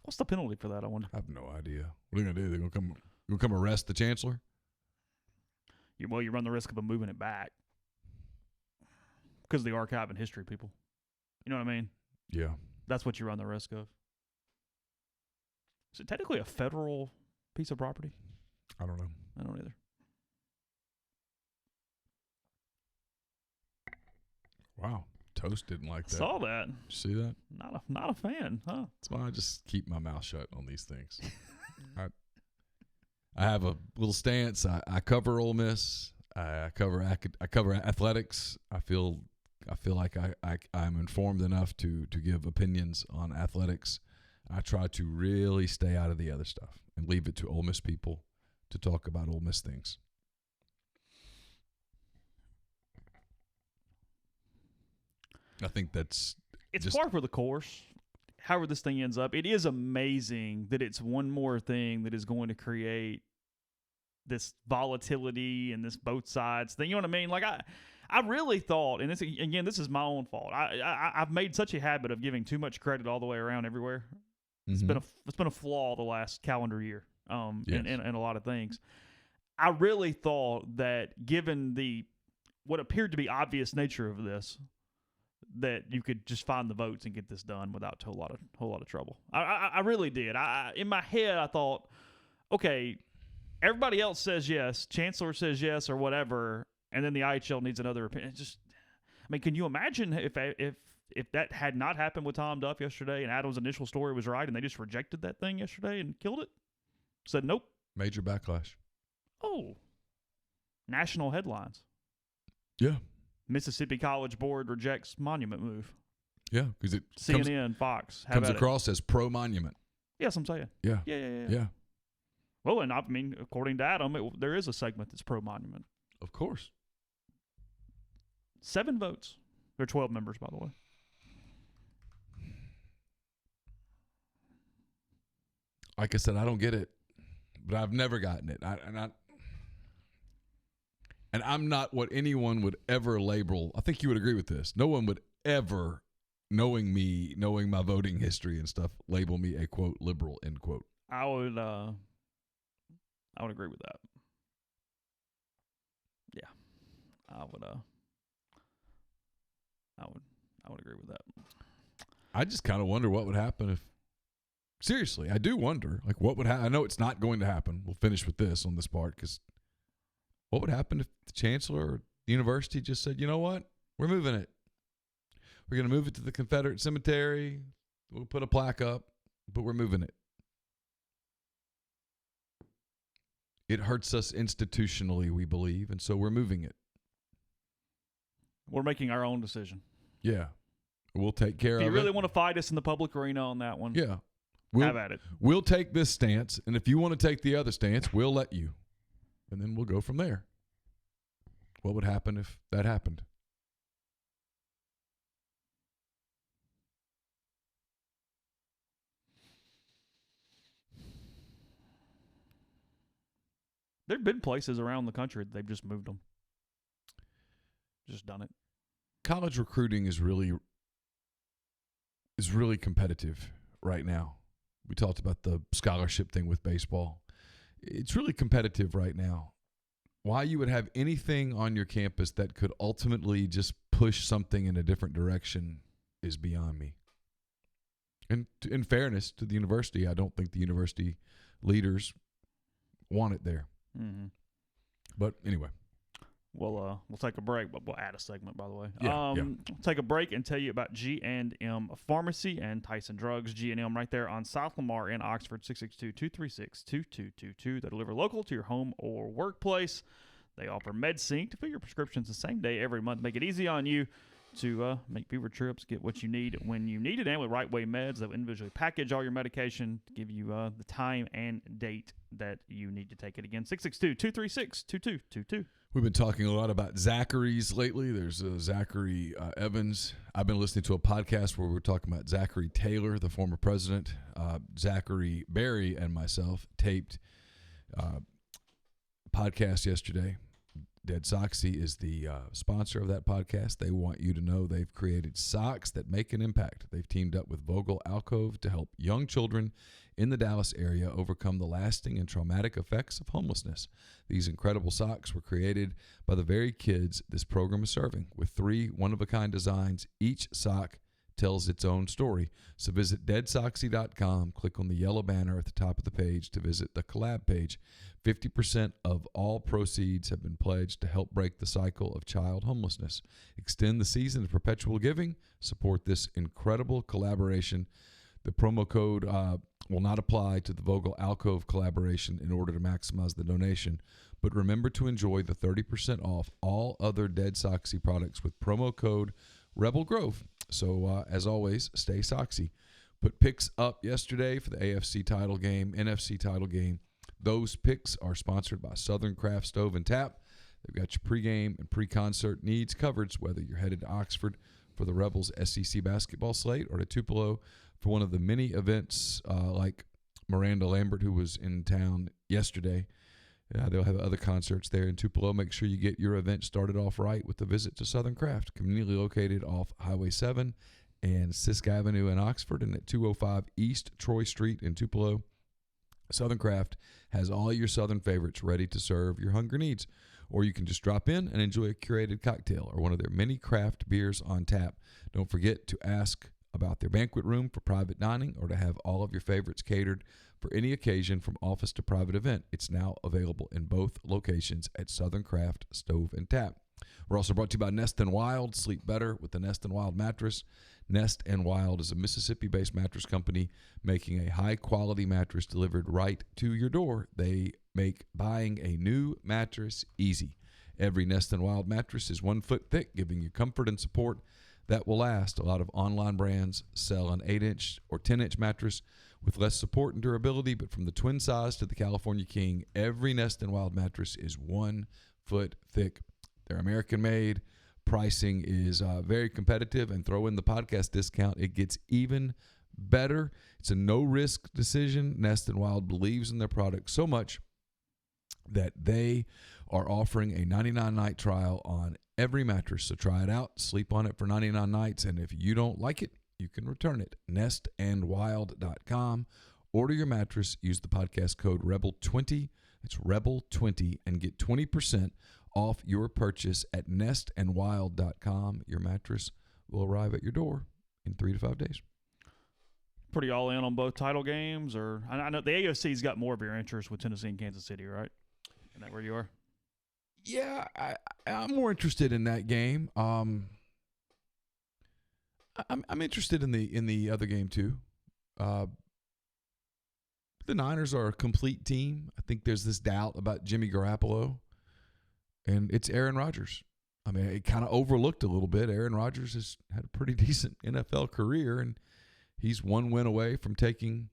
What's the penalty for that, I wonder? I have no idea. What are they gonna do? They're gonna come arrest the chancellor? You run the risk of them moving it back because of the archive and history, people. You know what I mean? Yeah. That's what you run the risk of. Is it technically a federal piece of property? I don't know. I don't either. Wow. Toast didn't like that. Saw that. Did you see that? Not a fan, huh? That's why I just keep my mouth shut on these things. I have a little stance. I cover Ole Miss. I cover athletics. I feel like I'm informed enough to give opinions on athletics. I try to really stay out of the other stuff and leave it to Ole Miss people to talk about Ole Miss things. I think it's just par for the course. However this thing ends up, it is amazing that it's one more thing that is going to create this volatility and this both sides thing. You know what I mean? Like I really thought, and this is my own fault. I've made such a habit of giving too much credit all the way around everywhere. Mm-hmm. It's been a flaw the last calendar year, Yes. in a lot of things. I really thought that given what appeared to be obvious nature of this, that you could just find the votes and get this done without a whole lot of trouble. I really did. In my head, I thought, okay, everybody else says yes, Chancellor says yes, or whatever, and then the IHL needs another opinion. Can you imagine if that had not happened with Tom Duff yesterday, and Adam's initial story was right, and they just rejected that thing yesterday and killed it? Said nope. Major backlash. Oh, national headlines. Yeah. Mississippi College Board rejects monument move. Yeah, because it CNN, Fox comes across as pro-monument. Yes, I'm saying. Yeah. Yeah. Well, and according to Adam, there is a segment that's pro-monument. Of course. 7 votes. There are 12 members, by the way. Like I said, I don't get it, but I've never gotten it. And I'm not what anyone would ever label. I think you would agree with this. No one would ever, knowing my voting history and stuff, label me a, quote, liberal, end quote. I would agree with that. Yeah. I would agree with that. I just kind of wonder what would happen if, seriously, I do wonder, like, what would happen. I know it's not going to happen. We'll finish with this on this part, because what would happen if the chancellor or the university just said, you know what, we're moving it. We're going to move it to the Confederate Cemetery. We'll put a plaque up, but we're moving it. It hurts us institutionally, we believe, and so we're moving it. We're making our own decision. Yeah. We'll take care of it. If you really want to fight us in the public arena on that one, yeah, have at it. We'll take this stance, and if you want to take the other stance, we'll let you. And then we'll go from there. What would happen if that happened? There have been places around the country that they've just moved them. Just done it. College recruiting is really competitive right now. We talked about the scholarship thing with baseball. It's really competitive right now. Why you would have anything on your campus that could ultimately just push something in a different direction is beyond me. And in fairness to the university, I don't think the university leaders want it there. Mm-hmm. But anyway. We'll take a break, but we'll add a segment, by the way. Yeah. We'll take a break and tell you about G&M Pharmacy and Tyson Drugs. G&M right there on South Lamar in Oxford, 662-236-2222. They deliver local to your home or workplace. They offer MedSync to fill your prescriptions the same day every month. Make it easy on you to make fewer trips, get what you need when you need it. And with Right Way Meds, they'll individually package all your medication, give you the time and date that you need to take it. Again, 662-236-2222. We've been talking a lot about Zachary's lately. There's Zachary Evans. I've been listening to a podcast where we're talking about Zachary Taylor, the former president. Zachary Berry and myself taped a podcast yesterday. Dead Soxy is the sponsor of that podcast. They want you to know they've created socks that make an impact. They've teamed up with Vogel Alcove to help young children in the Dallas area overcome the lasting and traumatic effects of homelessness. These incredible socks were created by the very kids this program is serving, with 3 one-of-a-kind designs. Each sock tells its own story. So visit deadsoxy.com, click on the yellow banner at the top of the page to visit the collab page. 50% of all proceeds have been pledged to help break the cycle of child homelessness. Extend the season of perpetual giving. Support this incredible collaboration. The promo code will not apply to the Vogel Alcove collaboration in order to maximize the donation. But remember to enjoy the 30% off all other Dead Soxy products with promo code Rebel Grove. So, as always, stay Soxy. Put picks up yesterday for the AFC title game, NFC title game. Those picks are sponsored by Southern Craft Stove and Tap. They've got your pregame and pre-concert needs covered, whether you're headed to Oxford for the Rebels SEC basketball slate or to Tupelo for one of the many events like Miranda Lambert, who was in town yesterday. They'll have other concerts there in Tupelo. Make sure you get your event started off right with a visit to Southern Craft, conveniently located off Highway 7 and Sisk Avenue in Oxford and at 205 East Troy Street in Tupelo. Southern Craft has all your Southern favorites ready to serve your hunger needs. Or you can just drop in and enjoy a curated cocktail or one of their many craft beers on tap. Don't forget to ask about their banquet room for private dining or to have all of your favorites catered for any occasion from office to private event. It's now available in both locations at Southern Craft Stove and Tap. We're also brought to you by Nest and Wild. Sleep better with the Nest and Wild mattress. Nest and Wild is a Mississippi-based mattress company making a high-quality mattress delivered right to your door. They make buying a new mattress easy. Every Nest and Wild mattress is 1 foot thick, giving you comfort and support that will last. A lot of online brands sell an 8-inch or 10-inch mattress with less support and durability, but from the twin size to the California King, every Nest and Wild mattress is 1 foot thick. They're American-made. Pricing is very competitive, and throw in the podcast discount. It gets even better. It's a no-risk decision. Nest and Wild believes in their product so much that they are offering a 99-night trial on every mattress. So try it out, sleep on it for 99 nights, and if you don't like it, you can return it. Nestandwild.com. Order your mattress. Use the podcast code REBEL20. It's REBEL20 and get 20% off your purchase at nestandwild.com. Your mattress will arrive at your door in 3 to 5 days. Pretty all in on both title games, or I know the AOC's got more of your interest with Tennessee and Kansas City, right? Isn't that where you are? Yeah, I'm more interested in that game. I'm interested in the other game too. The Niners are a complete team. I think there's this doubt about Jimmy Garoppolo, and it's Aaron Rodgers. I mean, it kind of overlooked a little bit. Aaron Rodgers has had a pretty decent NFL career, and he's 1 win away from taking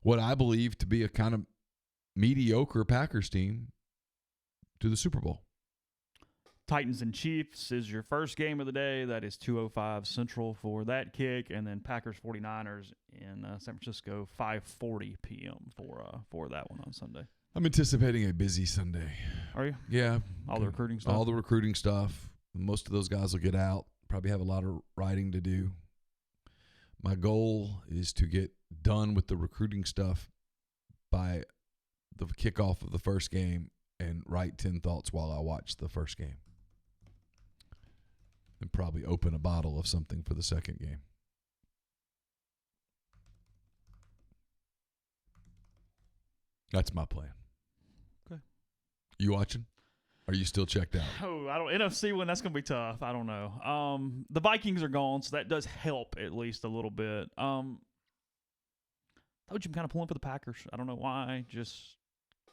what I believe to be a kind of mediocre Packers team to the Super Bowl. Titans and Chiefs is your first game of the day. That is 2:05 Central for that kick. And then Packers 49ers in San Francisco, 5:40 p.m. for that one on Sunday. I'm anticipating a busy Sunday. Are you? Yeah. All the recruiting stuff? All the recruiting stuff. Most of those guys will get out. Probably have a lot of writing to do. My goal is to get done with the recruiting stuff by the kickoff of the first game and write 10 thoughts while I watch the first game. And probably open a bottle of something for the second game. That's my plan. Okay. You watching? Are you still checked out? Oh, I don't. NFC one, that's going to be tough. I don't know. The Vikings are gone, so that does help at least a little bit. Told you I'm kind of pulling for the Packers. I don't know why. Just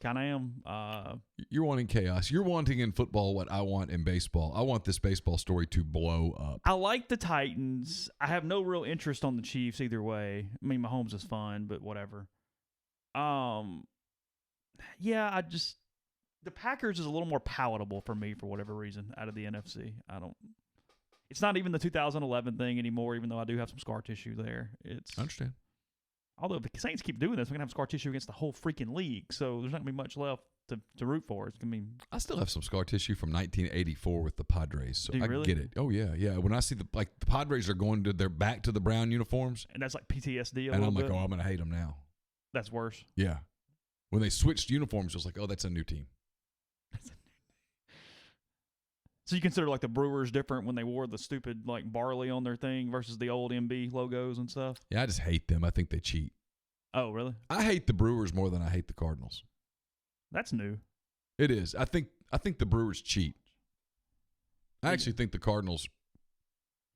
kind of am. You're wanting chaos. You're wanting in football what I want in baseball. I want this baseball story to blow up. I like the Titans. I have no real interest on the Chiefs either way. I mean, Mahomes is fun, but whatever. Yeah, the Packers is a little more palatable for me for whatever reason out of the NFC. It's not even the 2011 thing anymore, even though I do have some scar tissue there. I understand. Although if the Saints keep doing this, we're going to have scar tissue against the whole freaking league, so there's not going to be much left to root for. It's going to be. I still have some scar tissue from 1984 with the Padres, so I really? get it. Oh yeah. When I see the Padres are going to their back to the brown uniforms, And that's like PTSD and I'm bit. like, oh, I'm gonna hate them now. That's worse. Yeah. When they switched uniforms, I was like, oh, that's a new team. So you consider like the Brewers different when they wore the stupid like barley on their thing versus the old MB logos and stuff? Yeah, I just hate them. I think they cheat. Oh, really? I hate the Brewers more than I hate the Cardinals. That's new. It is. I think the Brewers cheat. I actually think the Cardinals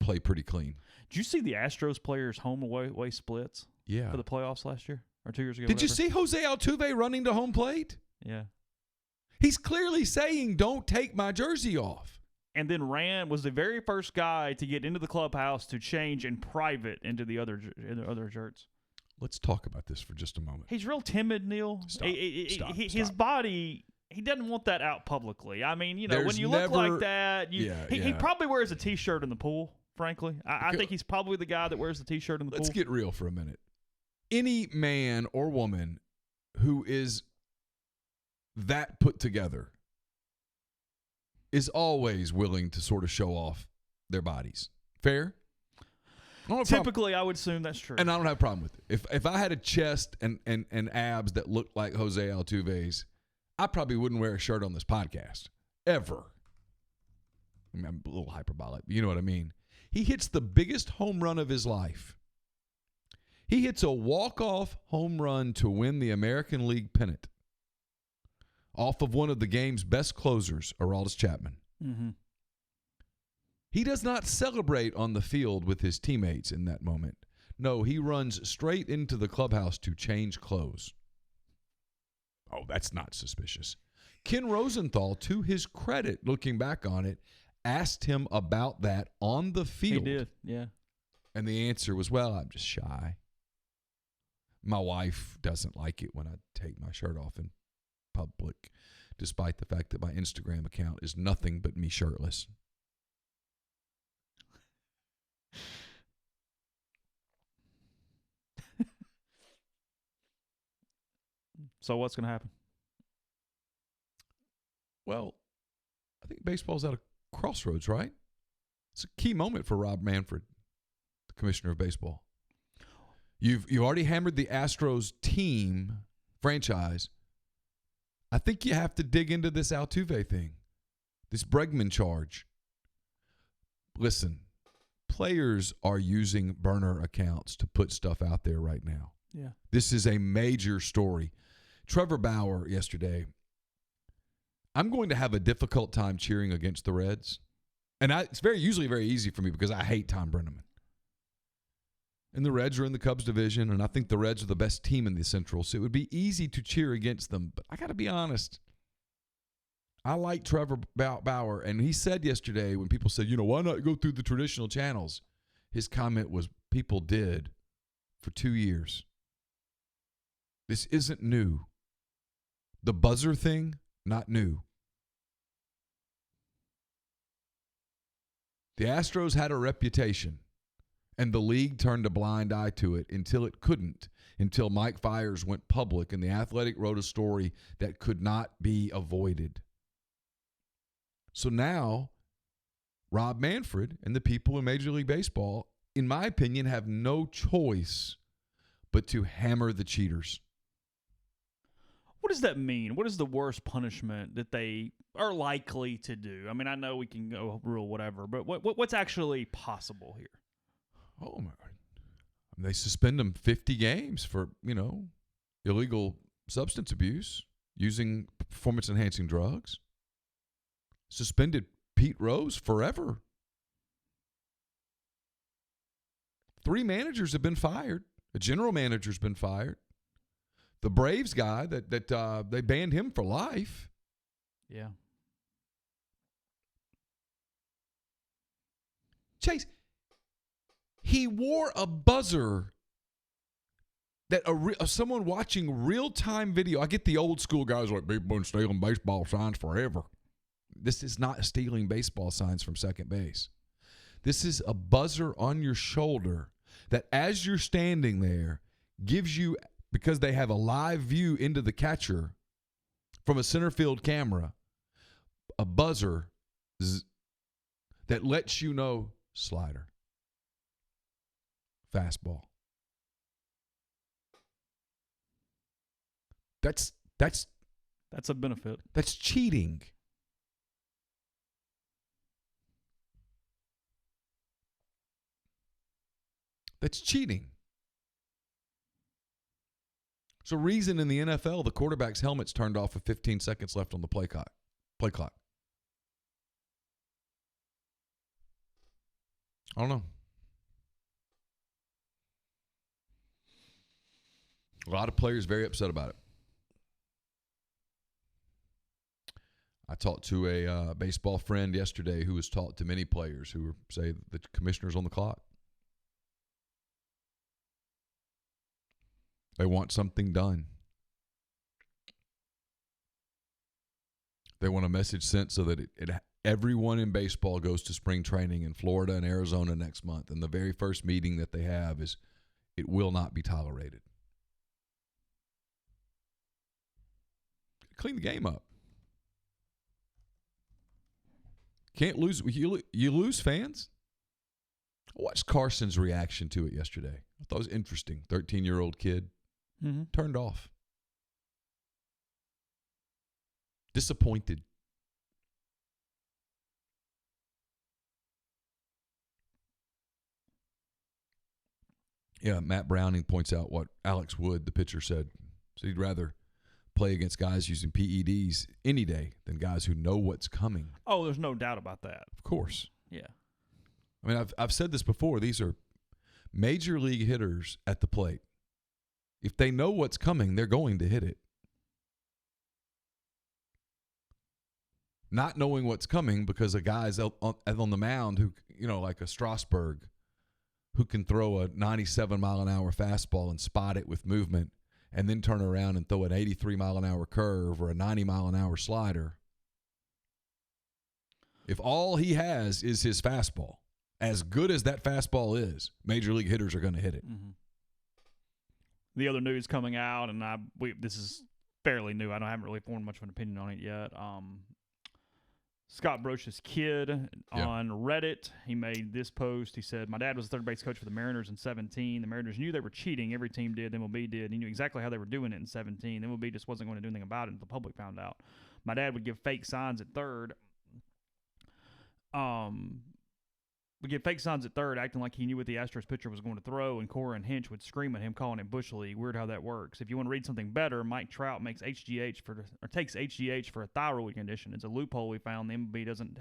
play pretty clean. Did you see the Astros players home away splits Yeah. for the playoffs last year or 2 years ago? Did you whatever? see Jose Altuve running to home plate? Yeah. He's clearly saying, don't take my jersey off. And then was the very first guy to get into the clubhouse to change in private into the other shirts. Let's talk about this for just a moment. He's real timid, Neil. Stop. His body, he doesn't want that out publicly. I mean, There's when you look never- like that, he probably wears a T-shirt in the pool, frankly. I think he's probably the guy that wears the T-shirt in the pool. Let's get real for a minute. Any man or woman who is that put together is always willing to sort of show off their bodies. Fair? Typically, I would assume that's true. And I don't have a problem with it. If I had a chest and abs that looked like Jose Altuve's, I probably wouldn't wear a shirt on this podcast. Ever. I mean, I'm a little hyperbolic, but you know what I mean. He hits the biggest home run of his life. He hits a walk-off home run to win the American League pennant off of one of the game's best closers, Aroldis Chapman. Mm-hmm. He does not celebrate on the field with his teammates in that moment. No, he runs straight into the clubhouse to change clothes. Oh, that's not suspicious. Ken Rosenthal, to his credit, looking back on it, asked him about that on the field. He did, yeah. And the answer was, well, I'm just shy. My wife doesn't like it when I take my shirt off in public, despite the fact that my Instagram account is nothing but me shirtless. So what's going to happen? Well, I think baseball's at a crossroads, right? It's a key moment for Rob Manfred, the commissioner of baseball. You've already hammered the Astros team franchise. I think you have to dig into this Altuve thing, this Bregman charge. Listen, players are using burner accounts to put stuff out there right now. Yeah. This is a major story. Trevor Bauer yesterday. I'm going to have a difficult time cheering against the Reds. And it's usually very easy for me because I hate Tom Brenneman. And the Reds are in the Cubs division, and I think the Reds are the best team in the Central, so it would be easy to cheer against them. But I got to be honest. I like Trevor Bauer, and he said yesterday when people said, why not go through the traditional channels? His comment was, people did for 2 years. This isn't new. The buzzer thing, not new. The Astros had a reputation, And the league turned a blind eye to it until it couldn't, until Mike Fiers went public and The Athletic wrote a story that could not be avoided. So now, Rob Manfred and the people in Major League Baseball, in my opinion, have no choice but to hammer the cheaters. What does that mean? What is the worst punishment that they are likely to do? I mean, I know we can go rule whatever, but what's actually possible here? Oh, my. They suspend them 50 games for, illegal substance abuse, using performance-enhancing drugs. Suspended Pete Rose forever. 3 managers have been fired. A general manager's been fired. The Braves guy that they banned him for life. Yeah. Chase, he wore a buzzer that someone watching real-time video. I get the old school guys like, people been stealing baseball signs forever. This is not stealing baseball signs from second base. This is a buzzer on your shoulder that as you're standing there gives you, because they have a live view into the catcher from a center field camera, a buzzer that lets you know slider, fastball. That's a benefit. That's cheating. That's cheating. So reason in the NFL, the quarterback's helmet's turned off with 15 seconds left on the play clock. I don't know. A lot of players very upset about it. I talked to a baseball friend yesterday who was talked to many players who say the commissioner's on the clock. They want something done. They want a message sent so that everyone in baseball goes to spring training in Florida and Arizona next month. And the very first meeting that they have is it will not be tolerated. Clean the game up. Can't lose. You lose fans. I watched Carson's reaction to it yesterday. I thought it was interesting. 13-year-old kid. Mm-hmm. Turned off. Disappointed. Yeah, Matt Browning points out what Alex Wood, the pitcher, said. So he'd rather play against guys using PEDs any day than guys who know what's coming. Oh, there's no doubt about that. Of course. Yeah. I mean, I've said this before. These are major league hitters at the plate. If they know what's coming, they're going to hit it. Not knowing what's coming because a guy's on the mound who, like a Strasburg, who can throw a 97-mile-an-hour fastball and spot it with movement and then turn around and throw an 83-mile-an-hour curve or a 90-mile-an-hour slider. If all he has is his fastball, as good as that fastball is, major league hitters are going to hit it. Mm-hmm. The other news coming out, and this is fairly new. I haven't really formed much of an opinion on it yet. Scott Broch's kid on Reddit, he made this post. He said, "My dad was the third base coach for the Mariners in 17. The Mariners knew they were cheating. Every team did. The MLB did. He knew exactly how they were doing it in 17. The MLB just wasn't going to do anything about it until the public found out. My dad would give fake signs at third. Acting like he knew what the Astros pitcher was going to throw, and Cora and Hinch would scream at him, calling it Bush League. Weird how that works. If you want to read something better, Mike Trout takes HGH for a thyroid condition. It's a loophole we found. The MLB doesn't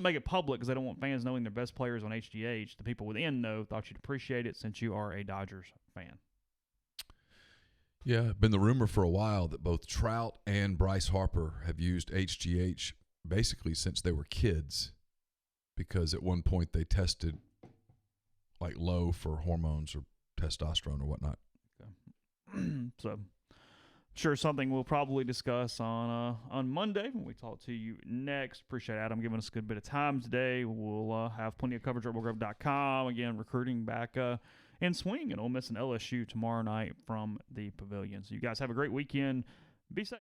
make it public because they don't want fans knowing their best players on HGH. The people within know. Thought you'd appreciate it since you are a Dodgers fan." Yeah, been the rumor for a while that both Trout and Bryce Harper have used HGH basically since they were kids, because at one point they tested like low for hormones or testosterone or whatnot. Okay. So Sure, something we'll probably discuss on Monday when we talk to you next. Appreciate Adam giving us a good bit of time today. We'll have plenty of coverage at rebelgrove.com. Again, recruiting back in swing, and Ole Miss and LSU tomorrow night from the Pavilion. So you guys have a great weekend. Be safe.